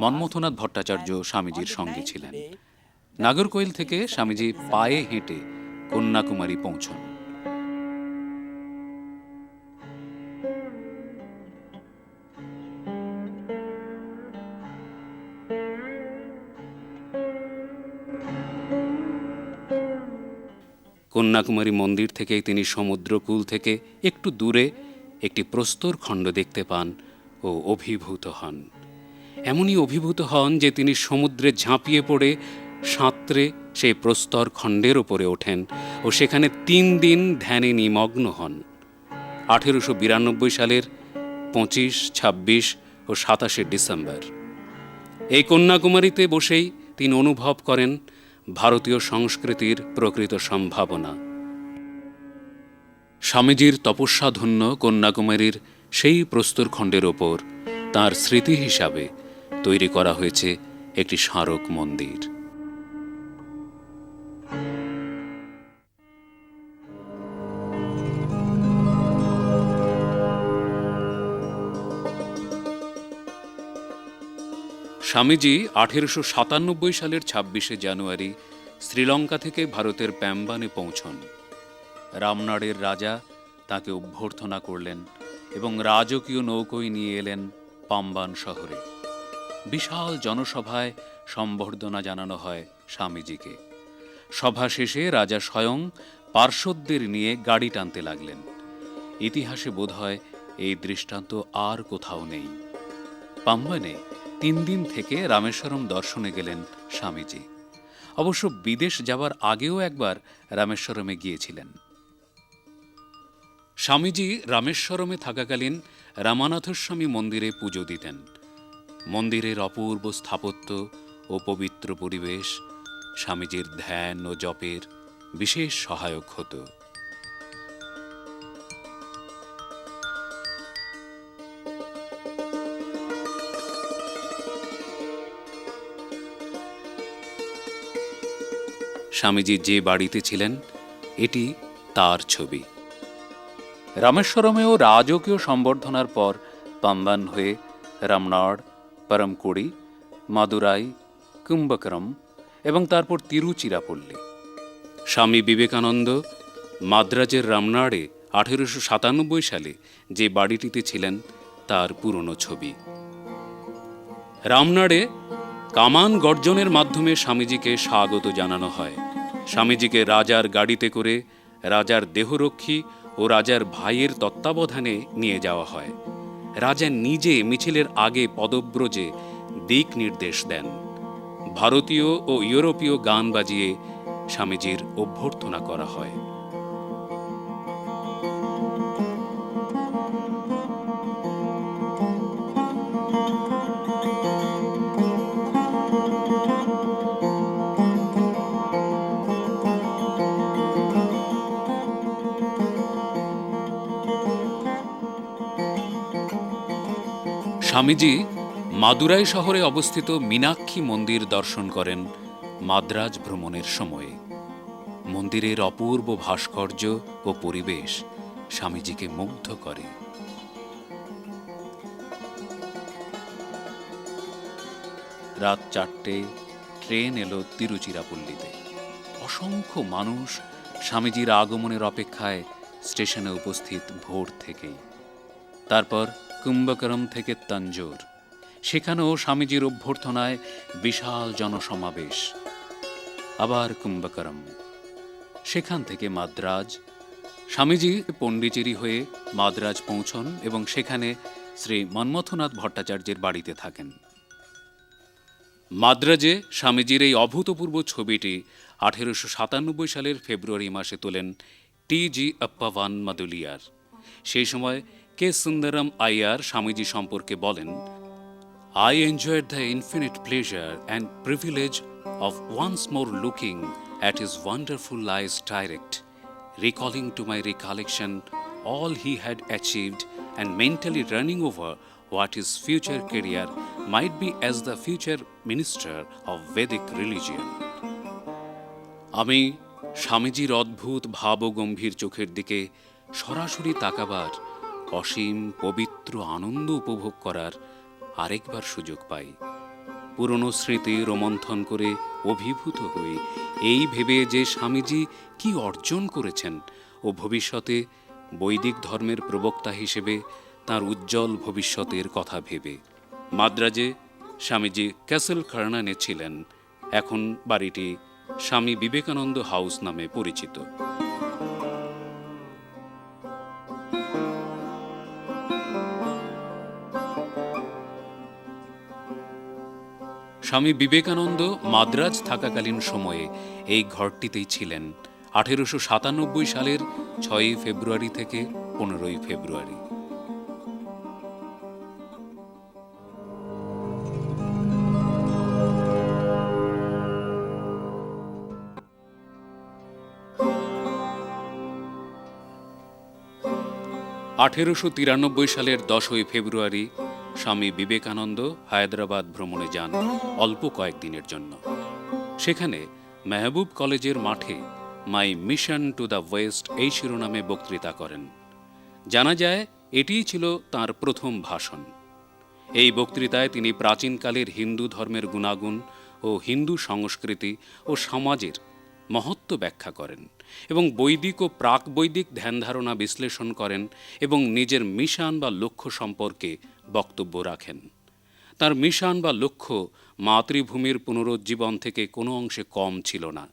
Speaker 2: মন্মথনাথ ভট্টাচার্য স্বামীজির সঙ্গে ছিলেন। নাগরকোইল থেকে স্বামীজি পায়ে হেঁটে কন্যাকুমারী পৌঁছন। কন্যাকুমারী মন্দির থেকেই তিনি সমুদ্রকূল থেকে একটু দূরে একটি প্রস্তর খণ্ড দেখতে পান ও অভিভূত হন। এমনই অভিভূত হন যে তিনি সমুদ্রে ঝাঁপিয়ে পড়ে সাঁতরে সেই প্রস্তর খণ্ডের ওপরে ওঠেন ও সেখানে 3 দিন ধ্যানে নিমগ্ন হন। 1892 সালের 25, 26 ও 27 ডিসেম্বর এই কন্যাকুমারীতে বসেই তিনি অনুভব করেন ভারতীয় সংস্কৃতির প্রকৃত সম্ভাবনা। স্বামীজির তপস্যাধন্য কন্যাকুমারীর সেই প্রস্তরখণ্ডের ওপর তাঁর স্মৃতি হিসাবে তৈরি করা হয়েছে একটি স্মারক মন্দির। স্বামীজি 1897 সালের 26শে জানুয়ারি শ্রীলঙ্কা থেকে ভারতের প্যাম্বানে পৌঁছন। রামনাড়ের রাজা তাকে অভ্যর্থনা করলেন এবং রাজকীয় নৌকোয় নিয়ে এলেন পাম্বান শহরে। বিশাল জনসভায় সম্বর্ধনা জানানো হয় স্বামীজিকে। সভা শেষে রাজা স্বয়ং পার্শ্বদের নিয়ে গাড়ি টানতে লাগলেন। ইতিহাসে বোধহয় এই দৃষ্টান্ত আর কোথাও নেই। পাম্বানে 3 দিন থেকে রামেশ্বরম দর্শনে গেলেন স্বামীজি। অবশ্য বিদেশ যাবার আগেও একবার রামেশ্বরমে গিয়েছিলেন। স্বামীজি রামেশ্বরমে থাকাকালীন রামানাথস্বামী মন্দিরে পুজো দিতেন। মন্দিরের অপূর্ব স্থাপত্য ও পবিত্র পরিবেশ স্বামীজির ধ্যান ও জপের বিশেষ সহায়ক হতো। স্বামীজি যে বাড়িতে ছিলেন এটি তার ছবি। রামেশ্বরমেও রাজকীয় সম্বর্ধনার পর পাম্বান হয়ে রামনাড়, পরমকুড়ি, মাদুরাই, কুম্ভকরম এবং তারপর তিরুচিরাপল্লী। স্বামী বিবেকানন্দ মাদ্রাজের রামনাড়ে 1897 সালে যে বাড়িটিতে ছিলেন তার পুরনো ছবি। রামনাড়ে কামান গর্জনের মাধ্যমে স্বামীজিকে স্বাগত জানানো হয়। স্বামীজিকে রাজার গাড়িতে করে রাজার দেহরক্ষী ও রাজার ভাইয়ের তত্ত্বাবধানে নিয়ে যাওয়া হয়। রাজা নিজে মিছিলের আগে পদব্রজে দিক নির্দেশ দেন। ভারতীয় ও ইউরোপীয় গান বাজিয়ে স্বামীজির অভ্যর্থনা করা হয়। স্বামীজি মাদুরাই শহরে অবস্থিত মীনাক্ষী মন্দির দর্শন করেন মাদ্রাজ ভ্রমণের সময়ে। মন্দিরের অপূর্ব ভাস্কর্য ও পরিবেশ স্বামীজিকে মুগ্ধ করে। রাত 4টে ট্রেন এলো তিরুচিরাপল্লীতে। অসংখ্য মানুষ স্বামীজির আগমনের অপেক্ষায় স্টেশনে উপস্থিত ভোর থেকেই। তারপর কুম্ভকরম থেকে তাঞ্জোর, সেখানেও স্বামীজির অভ্যর্থনায় বিশাল জনসমাবেশ। আবার কুম্ভকরম, সেখান থেকে মাদ্রাজ। স্বামীজি পণ্ডিচেরি হয়ে মাদ্রাজ পৌঁছন এবং সেখানে শ্রী মন্মথনাথ ভট্টাচার্যের বাড়িতে থাকেন। মাদ্রাজে স্বামীজির এই অভূতপূর্ব ছবিটি 1897 সালের ফেব্রুয়ারি মাসে তোলেন টি.জি. আপ্পাভান মাদুলিয়ার। সেই সময় কে সুন্দরম আইয়ার স্বামীজি সম্পর্কে বলেন, I enjoyed the infinite pleasure and privilege of once more looking at his wonderful eyes direct, recalling to my recollection all he had achieved and mentally running over what his future career might be as the future minister of Vedic religion. আমি স্বামীজির অদ্ভুত ভাব ও গম্ভীর চোখের দিকে সরাসরি তাকাবার, অসীম পবিত্র আনন্দ উপভোগ করার আরেকবার সুযোগ পাই। পুরনো স্মৃতি রোমন্থন করে অভিভূত হই এই ভেবে যে স্বামীজি কি অর্জন করেছেন ও ভবিষ্যতে বৈদিক ধর্মের প্রবক্তা হিসেবে তাঁর উজ্জ্বল ভবিষ্যতের কথা ভেবে। মাদ্রাজে স্বামীজি ক্যাসেল কার্নানে ছিলেন। এখন বাড়িটি স্বামী বিবেকানন্দ হাউস নামে পরিচিত। স্বামী বিবেকানন্দ মাদ্রাজ থাকাকালীন সময়ে এই ঘরটিতেই ছিলেন 1897 সালের 6 ফেব্রুয়ারি থেকে 15 ফেব্রুয়ারি। সালের 10 ফেব্রুয়ারি স্বামী বিবেকানন্দ হায়দ্রাবাদ ভ্রমণে যান অল্প কয়েকদিনের জন্য। সেখানে মেহবুব কলেজের মাঠে মাই মিশন টু দ্য ওয়েস্ট এই শিরোনামে বক্তৃতা করেন। জানা যায় এটিই ছিল তাঁর প্রথম ভাষণ। এই বক্তৃতায় তিনি প্রাচীনকালের হিন্দু ধর্মের গুণাগুণ ও হিন্দু সংস্কৃতি ও সমাজের মহত্ব ব্যাখ্যা করেন এবং বৈদিক ও প্রাক বৈদিক ধ্যানধারণা বিশ্লেষণ করেন এবং নিজের মিশন বা লক্ষ্য সম্পর্কে বক্তব্য রাখেন। তার মিশন বা লক্ষ্য মাতৃভূমির পুনরুজ্জীবন থেকে কোনো অংশে কম ছিল না।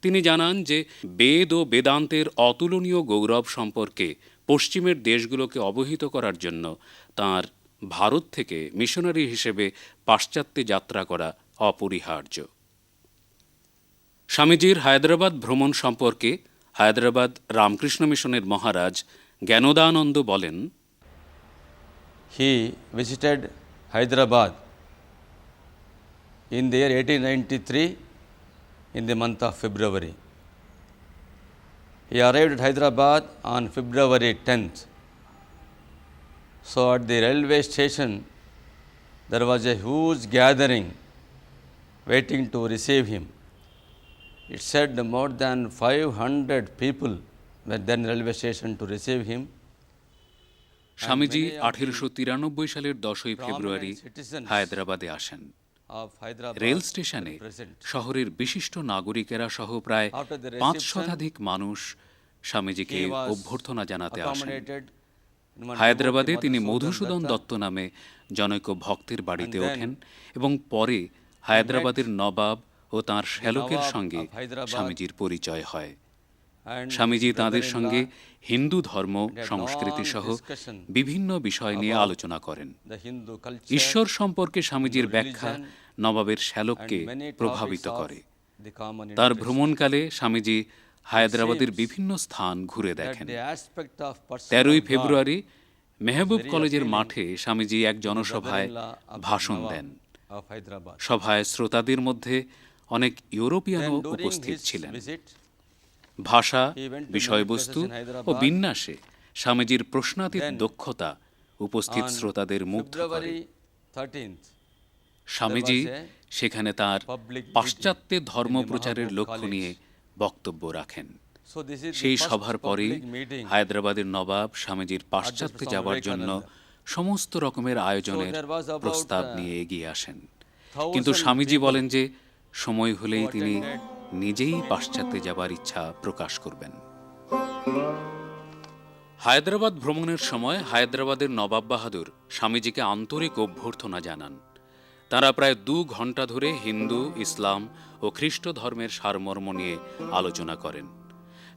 Speaker 2: তিনি জানান যে বেদ ও বেদান্তের অতুলনীয় গৌরব সম্পর্কে পশ্চিমের দেশগুলোকে অবহিত করার জন্য তাঁর ভারত থেকে মিশনারি হিসেবে পাশ্চাত্যে যাত্রা করা অপরিহার্য। স্বামীজির হায়দ্রাবাদ ভ্রমণ সম্পর্কে হায়দ্রাবাদ রামকৃষ্ণ মিশনের মহারাজ জ্ঞানদানন্দ বলেন,
Speaker 8: He visited Hyderabad in the year 1893 in the month of February. He arrived at Hyderabad on February 10th. So at the railway station there was a huge gathering waiting to receive him. It said more than 500 people were there in the railway station to receive him.
Speaker 2: Swamiji 1893 সালের 10 ফেব্রুয়ারি হায়দ্রাবাদে আসেন।
Speaker 8: Of Hyderabad
Speaker 2: rail স্টেশনে
Speaker 8: present.
Speaker 2: শহরের বিশিষ্ট নাগরিকেরা সহ প্রায় 500 মানুষ স্বামীজিকে
Speaker 8: He was
Speaker 2: অভ্যর্থনা জানাতে আসেন।
Speaker 8: accommodated in one
Speaker 2: হায়দ্রাবাদে
Speaker 8: devotee,
Speaker 2: তিনি
Speaker 8: Madhusudan
Speaker 2: মধুসূদন
Speaker 8: Datta.
Speaker 2: দত্ত নামে জনৈক ভক্তের বাড়িতে
Speaker 8: And then
Speaker 2: ওঠেন এবং পরে হায়দ্রাবাদের নবাব ও তাঁর শ্যালকের
Speaker 8: Nawab
Speaker 2: সঙ্গে
Speaker 8: of Hyderabad.
Speaker 2: স্বামীজির পরিচয় হয়।
Speaker 8: And
Speaker 2: স্বামীজি
Speaker 8: his
Speaker 2: তাঁদের
Speaker 8: brother-in-law
Speaker 2: সঙ্গে হিন্দু ধর্ম
Speaker 8: had a
Speaker 2: সংস্কৃতি
Speaker 8: long
Speaker 2: সহ
Speaker 8: discussion
Speaker 2: বিভিন্ন বিষয় নিয়ে
Speaker 8: about
Speaker 2: আলোচনা করেন।
Speaker 8: the Hindu culture,
Speaker 2: ঈশ্বর সম্পর্কে স্বামীজির
Speaker 8: Hindu
Speaker 2: ব্যাখ্যা
Speaker 8: religion,
Speaker 2: নবাবের
Speaker 8: and
Speaker 2: শ্যালককে
Speaker 8: many
Speaker 2: প্রভাবিত
Speaker 8: topics of
Speaker 2: করে।
Speaker 8: the common
Speaker 2: তার
Speaker 8: interest.
Speaker 2: ভ্রমণকালে স্বামীজি হায়দ্রাবাদের
Speaker 8: seems
Speaker 2: বিভিন্ন স্থান ঘুরে
Speaker 8: That
Speaker 2: দেখেন।
Speaker 8: the aspect of person
Speaker 2: 13
Speaker 8: of God
Speaker 2: February Mehboob
Speaker 8: very
Speaker 2: কলেজের
Speaker 8: appealing
Speaker 2: মাঠে স্বামীজি এক
Speaker 8: to the
Speaker 2: জনসভায়
Speaker 8: brother-in-law of the
Speaker 2: ভাষণ
Speaker 8: Nawab
Speaker 2: দেন।
Speaker 8: of Hyderabad.
Speaker 2: সভায় শ্রোতাদের মধ্যে অনেক ইউরোপিয়ানও
Speaker 8: Then during
Speaker 2: উপস্থিত
Speaker 8: his
Speaker 2: ছিলেন।
Speaker 8: visit,
Speaker 2: ভাষা,
Speaker 8: he went to
Speaker 2: বিষয়বস্তু
Speaker 8: many places in
Speaker 2: O
Speaker 8: Hyderabad.
Speaker 2: বিন্যাসে স্বামীজির প্রশ্নাতীত
Speaker 8: Then
Speaker 2: দক্ষতা উপস্থিত
Speaker 8: on
Speaker 2: শ্রোতাদের মুগ্ধ করে।
Speaker 8: February 13th,
Speaker 2: Swamiji
Speaker 8: there was a
Speaker 2: সেখানে তাঁর
Speaker 8: public
Speaker 2: পাশ্চাত্যে
Speaker 8: meeting
Speaker 2: ধর্ম
Speaker 8: in the
Speaker 2: প্রচারের
Speaker 8: Mahabub
Speaker 2: লক্ষ্য
Speaker 8: College.
Speaker 2: নিয়ে বক্তব্য রাখেন।
Speaker 8: So this is the
Speaker 2: সেই
Speaker 8: first
Speaker 2: সভার পরেই
Speaker 8: public meeting.
Speaker 2: হায়দ্রাবাদের নবাব স্বামীজির পাশ্চাত্যে
Speaker 8: Swami
Speaker 2: যাওয়ার জন্য
Speaker 8: Vivekananda.
Speaker 2: সমস্ত রকমের আয়োজনের
Speaker 8: So there was about,
Speaker 2: প্রস্তাব নিয়ে এগিয়ে আসেন।
Speaker 8: 1000
Speaker 2: কিন্তু স্বামীজি
Speaker 8: people
Speaker 2: বলেন যে সময় হলেই
Speaker 8: who
Speaker 2: তিনি
Speaker 8: attended
Speaker 2: নিজেই পাশ্চাত্যে যাবার ইচ্ছা প্রকাশ করবেন। হায়দ্রাবাদ ভ্রমণের সময় হায়দ্রাবাদের নবাব বাহাদুর স্বামীজিকে আন্তরিক অভ্যর্থনা জানান। তারা প্রায় 2 ঘন্টা ধরে হিন্দু, ইসলাম ও খ্রিস্ট ধর্মের সারমর্ম নিয়ে আলোচনা করেন।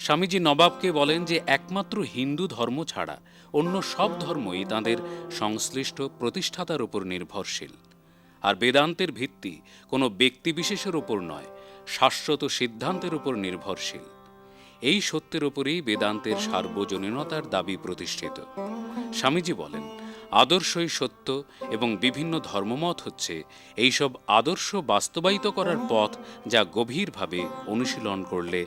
Speaker 2: স্বামীজি নবাবকে বলেন যে একমাত্র হিন্দু ধর্ম ছাড়া অন্য সব ধর্মই তাঁদের সংশ্লিষ্ট প্রতিষ্ঠাতার উপর নির্ভরশীল, আর বেদান্তের ভিত্তি কোনো ব্যক্তিবিশেষের উপর নয়, শাশ্বত সিদ্ধান্তের উপর নির্ভরশীল। এই সত্যের উপরেই বেদান্তের সার্বজনীনতার দাবি প্রতিষ্ঠিত। স্বামীজি বলেন, আদর্শই সত্য এবং বিভিন্ন ধর্মমত হচ্ছে এইসব আদর্শ বাস্তবায়িত করার পথ, যা গভীরভাবে অনুশীলন করলে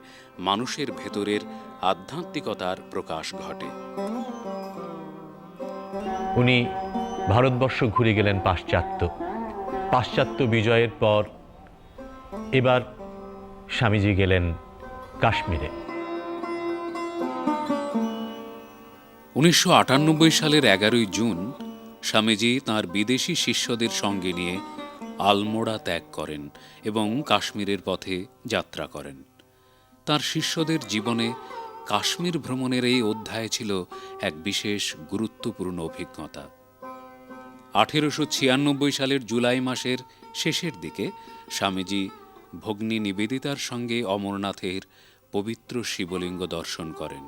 Speaker 2: মানুষের ভেতরের আধ্যাত্মিকতার প্রকাশ ঘটে।
Speaker 1: উনি ভারতবর্ষ ঘুরে গেলেন পাশ্চাত্য বিজয়ের পর। এবার স্বামীজি গেলেন কাশ্মীরে।
Speaker 2: 1998 সালের 11 জুন স্বামীজি তাঁর বিদেশি শিষ্যদের সঙ্গে নিয়ে আলমোড়া ত্যাগ করেন এবং কাশ্মীরের পথে যাত্রা করেন। তাঁর শিষ্যদের জীবনে কাশ্মীর ভ্রমণের এই অধ্যায় ছিল এক বিশেষ গুরুত্বপূর্ণ অভিজ্ঞতা। 1896 সালের জুলাই মাসের শেষের দিকে স্বামীজি ভগ্নী নিবেদিতার সঙ্গে অমরনাথের পবিত্র শিবলিঙ্গ দর্শন করেন।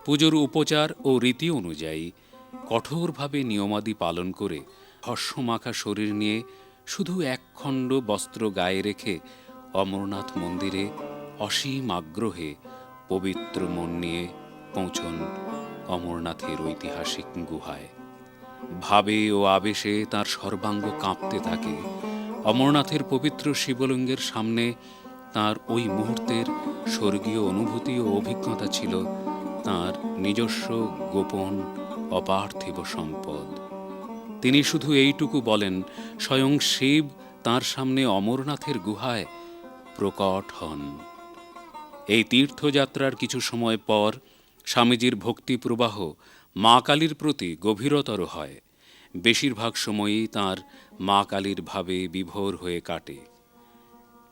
Speaker 2: পুজোর উপচার ও রীতি অনুযায়ী কঠোরভাবে নিয়মাদি পালন করে ভস্মমাখা শরীর নিয়ে শুধু একখণ্ড বস্ত্র গায়ে রেখে অমরনাথ মন্দিরে অসীম আগ্রহে পবিত্র মন নিয়ে পৌঁছন অমরনাথের ঐতিহাসিক গুহায়। ভাবে ও আবেশে তার সর্বাঙ্গ কাঁপতে থাকে। অমরনাথের পবিত্র শিবলিঙ্গের সামনে তার ওই মুহূর্তের স্বর্গীয় অনুভূতি ও অভিজ্ঞতা ছিল তার নিজস্ব গোপন অপার্থিব সম্পদ। তিনি শুধু এইটুকু বলেন, স্বয়ং শিব তার সামনে অমরনাথের গুহায় প্রকট হন। এই তীর্থযাত্রার কিছু সময় পর স্বামীজির ভক্তি প্রবাহ মা কালীর প্রতি গভীরতর হয়। বেশিরভাগ সময়ই তাঁর মা কালীর ভাবে বিভোর হয়ে কাটে।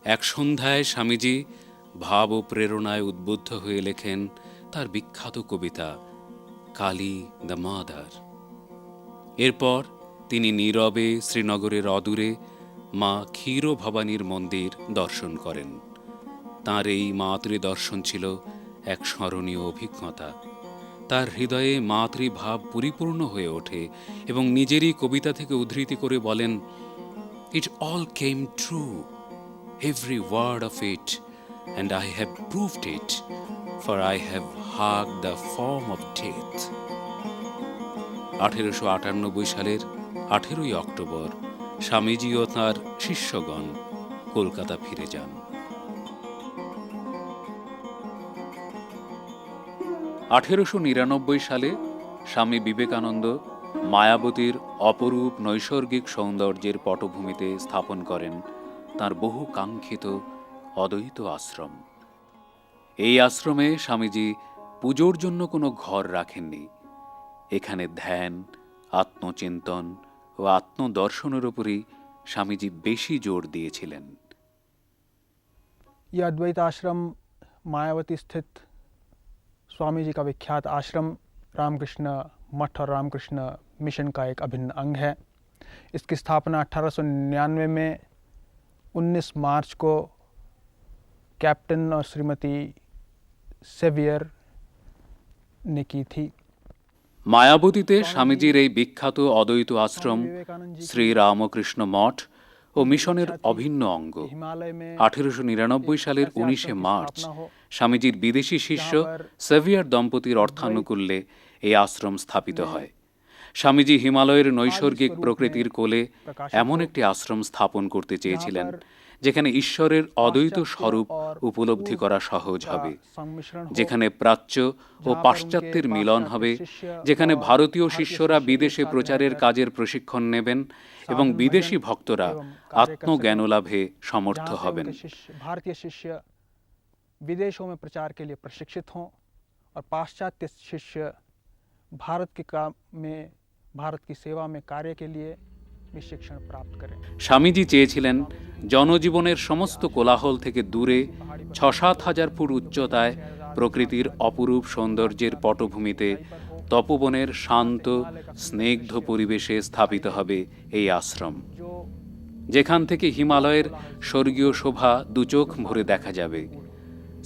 Speaker 2: এক সন্ধ্যায় স্বামীজি ভাব ও প্রেরণায় উদ্বুদ্ধ হয়ে লেখেন তার বিখ্যাত কবিতা কালী দ্য মাদার। এরপর তিনি নীরবে শ্রীনগরের অদূরে মা ক্ষীর ভবানীর মন্দির দর্শন করেন। তাঁর এই মাতৃদর্শন ছিল এক স্মরণীয় অভিজ্ঞতা। তার হৃদয়ে মাতৃভাব পরিপূর্ণ হয়ে ওঠে এবং নিজেরই কবিতা থেকে উদ্ধৃতি করে বলেন, it all came true, every word of it, and I have proved it, for I have hug the form of death. 1898 সালের 18ই অক্টোবর স্বামীজি ও তাঁর শিষ্যগণ কলকাতা ফিরে যান। 1899 সালে স্বামী বিবেকানন্দ মায়াবতীর অপরূপ নৈসর্গিক সৌন্দর্যের পটভূমিতে স্থাপন করেন তাঁর বহু কাঙ্ক্ষিত অদ্বৈত আশ্রম। এই আশ্রমে স্বামীজি পুজোর জন্য কোনো ঘর রাখেননি। এখানে ধ্যান, আত্মচিন্তন ও আত্মদর্শনের উপরই স্বামীজি বেশি জোর দিয়েছিলেন।
Speaker 9: यह अद्वैत आश्रम मायावती स्थित स्वामी जी का विख्यात आश्रम रामकृष्ण मठ और रामकृष्ण मिशन का एक अभिन्न अंग है। इसकी स्थापना 1899 में 19 मार्च को कैप्टन और श्रीमती सेवियर ने की थी।
Speaker 2: মায়াবতীতে স্বামীজির এই বিখ্যাত অদ্বৈত আশ্রম শ্রী রামকৃষ্ণ মঠ ও মিশনের অভিন্ন অঙ্গ। 1899 সালের 19 মার্চ স্বামীজির বিদেশি শিষ্য সেভিয়ার দম্পতির অর্থানুকূল্যে এই আশ্রম স্থাপিত হয়। স্বামীজি হিমালয়ের নৈসর্গিক প্রকৃতির কোলে এমন একটি আশ্রম স্থাপন করতে চেয়েছিলেন যেখানে ঈশ্বরের অদ্বৈত স্বরূপ উপলব্ধি করা সহজ হবে, যেখানে প্রাচ্য ও পাশ্চাত্যের মিলন হবে, যেখানে ভারতীয় শিষ্যরা বিদেশে প্রচারের কাজের প্রশিক্ষণ নেবেন এবং বিদেশি ভক্তরা আত্মজ্ঞান লাভে সমর্থ হবেন।
Speaker 9: भारतीय शिष्य विदेशों में प्रचार के लिए प्रशिक्षित हों और पाश्चात्य शिष्य भारत के काम में, भारत की सेवा में कार्य के लिए भी शिक्षण प्राप्त करें।
Speaker 2: স্বামীজি চেয়েছিলেন জনজীবনের সমস্ত কোলাহল থেকে দূরে 6-7 হাজার ফুট উচ্চতায় প্রকৃতির অপরূপ সৌন্দর্যের পটভূমিতে তপবনের শান্ত স্নিগ্ধ পরিবেশে স্থাপিত হবে এই আশ্রম, যেখান থেকে হিমালয়ের স্বর্গীয় শোভা দুচোখ ভরে দেখা যাবে।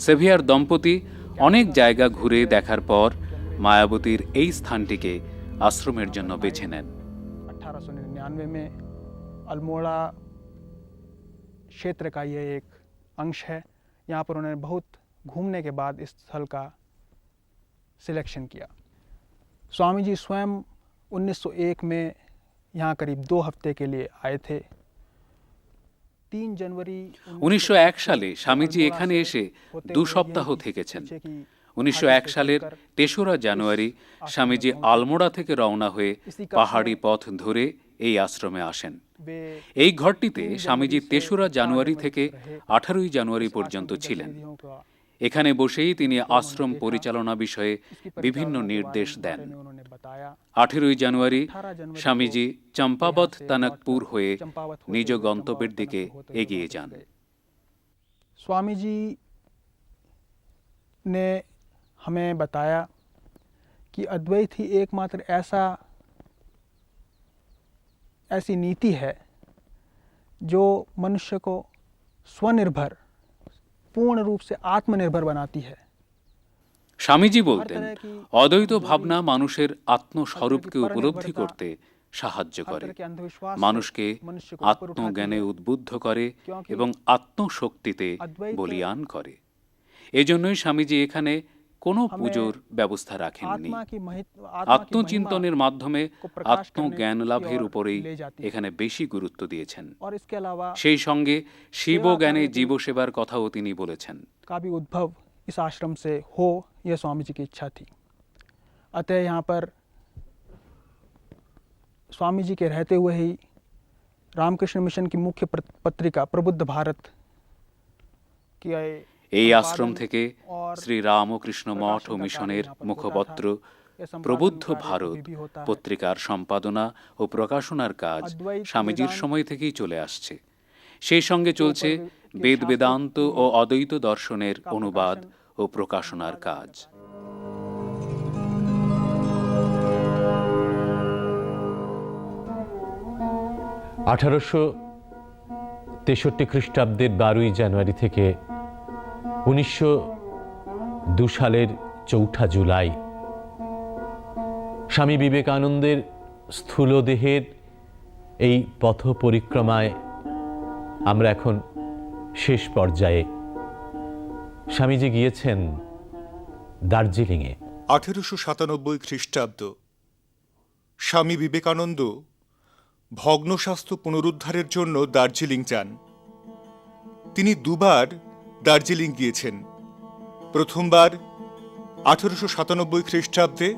Speaker 2: সেভিয়ার দম্পতি অনেক জায়গা ঘুরে দেখার পর মায়াবতীর এই স্থানটিকে আশ্রমের জন্য বেছে নেন।
Speaker 9: 1899 में अल्मोड़ा क्षेत्र का ये एक अंश है। यहाँ पर उन्होंने बहुत घूमने के बाद इस स्थल का सिलेक्शन किया। स्वामी जी स्वयं 1901 में यहाँ करीब 2 हफ्ते के लिए आए थे। 3 जनवरी
Speaker 2: 1901 সালে স্বামীজি এখানে এসে 2 সপ্তাহ থেকেছেন। 1901 সালের 3রা জানুয়ারি স্বামীজি আলমোড়া থেকে রওনা হয়ে পাহাড়ি পথ ধরে এই আশ্রমে আসেন। এই ঘরটিতে স্বামীজি 3রা জানুয়ারি থেকে 18ই জানুয়ারি পর্যন্ত ছিলেন। এখানে বসেই তিনি আশ্রম পরিচালনা বিষয়ে বিভিন্ন নির্দেশ দেন। 18ই জানুয়ারি স্বামীজি চম্পাবত তানকপুর হয়ে নিজ গন্তব্যের দিকে এগিয়ে যান।
Speaker 9: स्वामी जी ने हमें बताया कि अद्वैत ही एकमात्र ऐसी नीति है जो मनुष्य को स्वनिर्भर, पूर्ण रूप से आत्मनिर्भर बनाती है।
Speaker 2: স্বামীজি বলতেন, অদ্বৈত ভাবনা মানুষের আত্মস্বরূপকে উপলব্ধি করতে সাহায্য করে, মানুষকে আত্মজ্ঞানে উদ্বুদ্ধ করে এবং আত্মশক্তিতে বলীয়ান করে। এজন্যই স্বামীজি এখানে কোনো পুজোর ব্যবস্থা রাখেননি। আত্মচিন্তনের মাধ্যমে আত্মজ্ঞান লাভের উপরেই এখানে বেশি গুরুত্ব দিয়েছেন। সেই সঙ্গে শিবজ্ঞানে জীবসেবার কথাও তিনি বলেছেন।
Speaker 9: का भी उद्भव इस आश्रम से हो, यह स्वामी जी की इच्छा थी। अतः यहाँ पर स्वामी जी के रहते हुए ही रामकृष्ण मिशन की मुख्य पत्रिका प्रबुद्ध भारत की
Speaker 2: এই আশ্রম থেকে শ্রী রামকৃষ্ণ মঠ ও মিশনের মুখপত্র প্রবুদ্ধ ভারত পত্রিকার সম্পাদনা ও প্রকাশনার কাজ স্বামীজির সময় থেকেই চলে আসছে। সেই সঙ্গে চলছে বেদ বেদান্ত ও অদ্বৈত দর্শনের অনুবাদ ও প্রকাশনার কাজ।
Speaker 1: আঠারোশো 63 খ্রিস্টাব্দের 12ই জানুয়ারি থেকে 1902 সালের 4 জুলাই স্বামী বিবেকানন্দের স্থূলদেহের এই পথ পরিক্রমায় আমরা এখন শেষ পর্যায়ে। স্বামীজি গিয়েছেন দার্জিলিংয়ে।
Speaker 10: 1897 খ্রিস্টাব্দ স্বামী বিবেকানন্দ ভগ্নস্বাস্থ্য পুনরুদ্ধারের জন্য দার্জিলিং যান। তিনি দুবার দার্জিলিং গিয়েছেন। প্রথমবার 1897 খ্রিস্টাব্দে,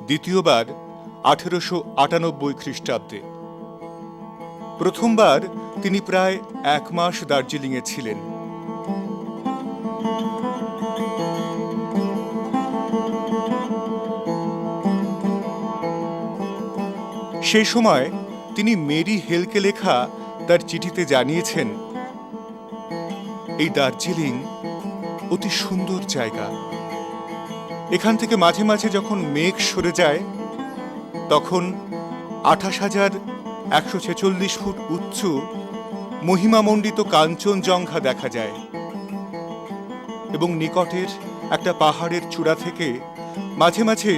Speaker 10: দ্বিতীয়বার 1898 খ্রিস্টাব্দে। প্রথমবার তিনি প্রায় 1 মাস দার্জিলিংয়ে ছিলেন। সেই সময় তিনি মেরি হেলকে লেখা তার চিঠিতে জানিয়েছেন, এই দার্জিলিং অতি সুন্দর জায়গা। এখান থেকে মাঝে মাঝে যখন মেঘ সরে যায় তখন 28,146 ফুট উচ্চ মহিমামণ্ডিত কাঞ্চনজঙ্ঘা দেখা যায় এবং নিকটের একটা পাহাড়ের চূড়া থেকে মাঝে মাঝে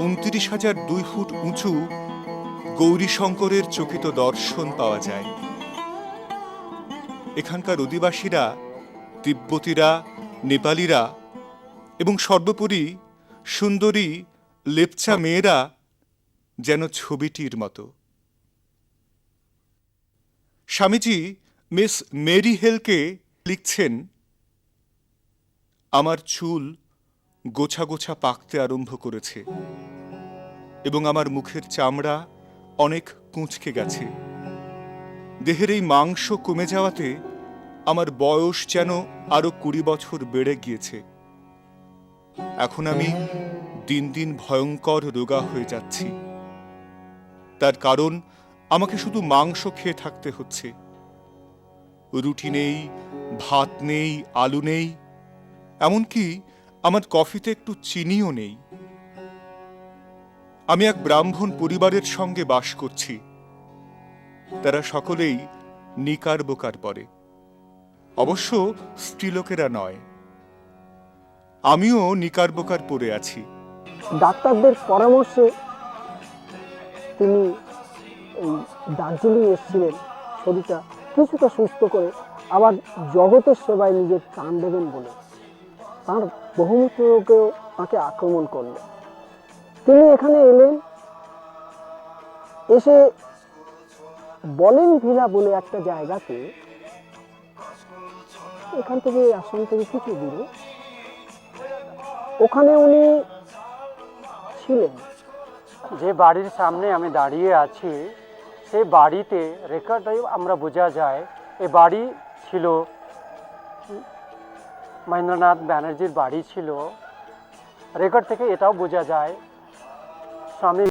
Speaker 10: 29,002 ফুট উঁচু গৌরীশঙ্করের চকিত দর্শন পাওয়া যায়। এখানকার অধিবাসীরা, তিব্বতীরা, নেপালিরা এবং সর্বোপরি সুন্দরী লেপচা মেয়েরা যেন ছবিটির মতো। স্বামীজি মিস মেরি হেলকে লিখছেন, আমার চুল গোছা গোছা পাকতে আরম্ভ করেছে এবং আমার মুখের চামড়া অনেক কুঁচকে গেছে। দেহের এই মাংস কমে যাওয়াতে আমার বয়স যেন আরো 20 বছর বেড়ে গিয়েছে। এখন আমি দিন দিন ভয়ঙ্কর রোগা হয়ে যাচ্ছি। তার কারণ আমাকে শুধু মাংস খেয়ে থাকতে হচ্ছে। রুটি নেই, ভাত নেই, আলু নেই, এমনকি আমার কফিতে একটু চিনিও নেই। আমি এক ব্রাহ্মণ পরিবারের সঙ্গে বাস করছি। তারা সকলেই নিকার বোকার পরে, অবশ্য স্ত্রীলোকেরা নয়। আমিও নিকার বোকার পরে আছি।
Speaker 3: ডাক্তারদের পরামর্শে তিনি এই দার্জিলিং এসেছিলেন শরীরটা কিছুটা সুস্থ করে আবার জগতের সেবায় নিজের প্রাণ দেবেন বলে। তাঁর বহুমূত্র রোগেও তাঁকে আক্রমণ করল। তিনি এখানে এলেন, এসে বলেন ভিলা বলে একটা জায়গাতে, এখান থেকে আশ্রম থেকে কিছু দূরে, ওখানে উনি ছিলেন।
Speaker 11: যে বাড়ির সামনে আমি দাঁড়িয়ে আছি সেই বাড়িতে রেকর্ডে আমরা বোঝা যায় এই বাড়ি ছিল মহেন্দ্রনাথ ব্যানার্জির বাড়ি ছিল। রেকর্ড থেকে এটাও বোঝা যায় স্বামী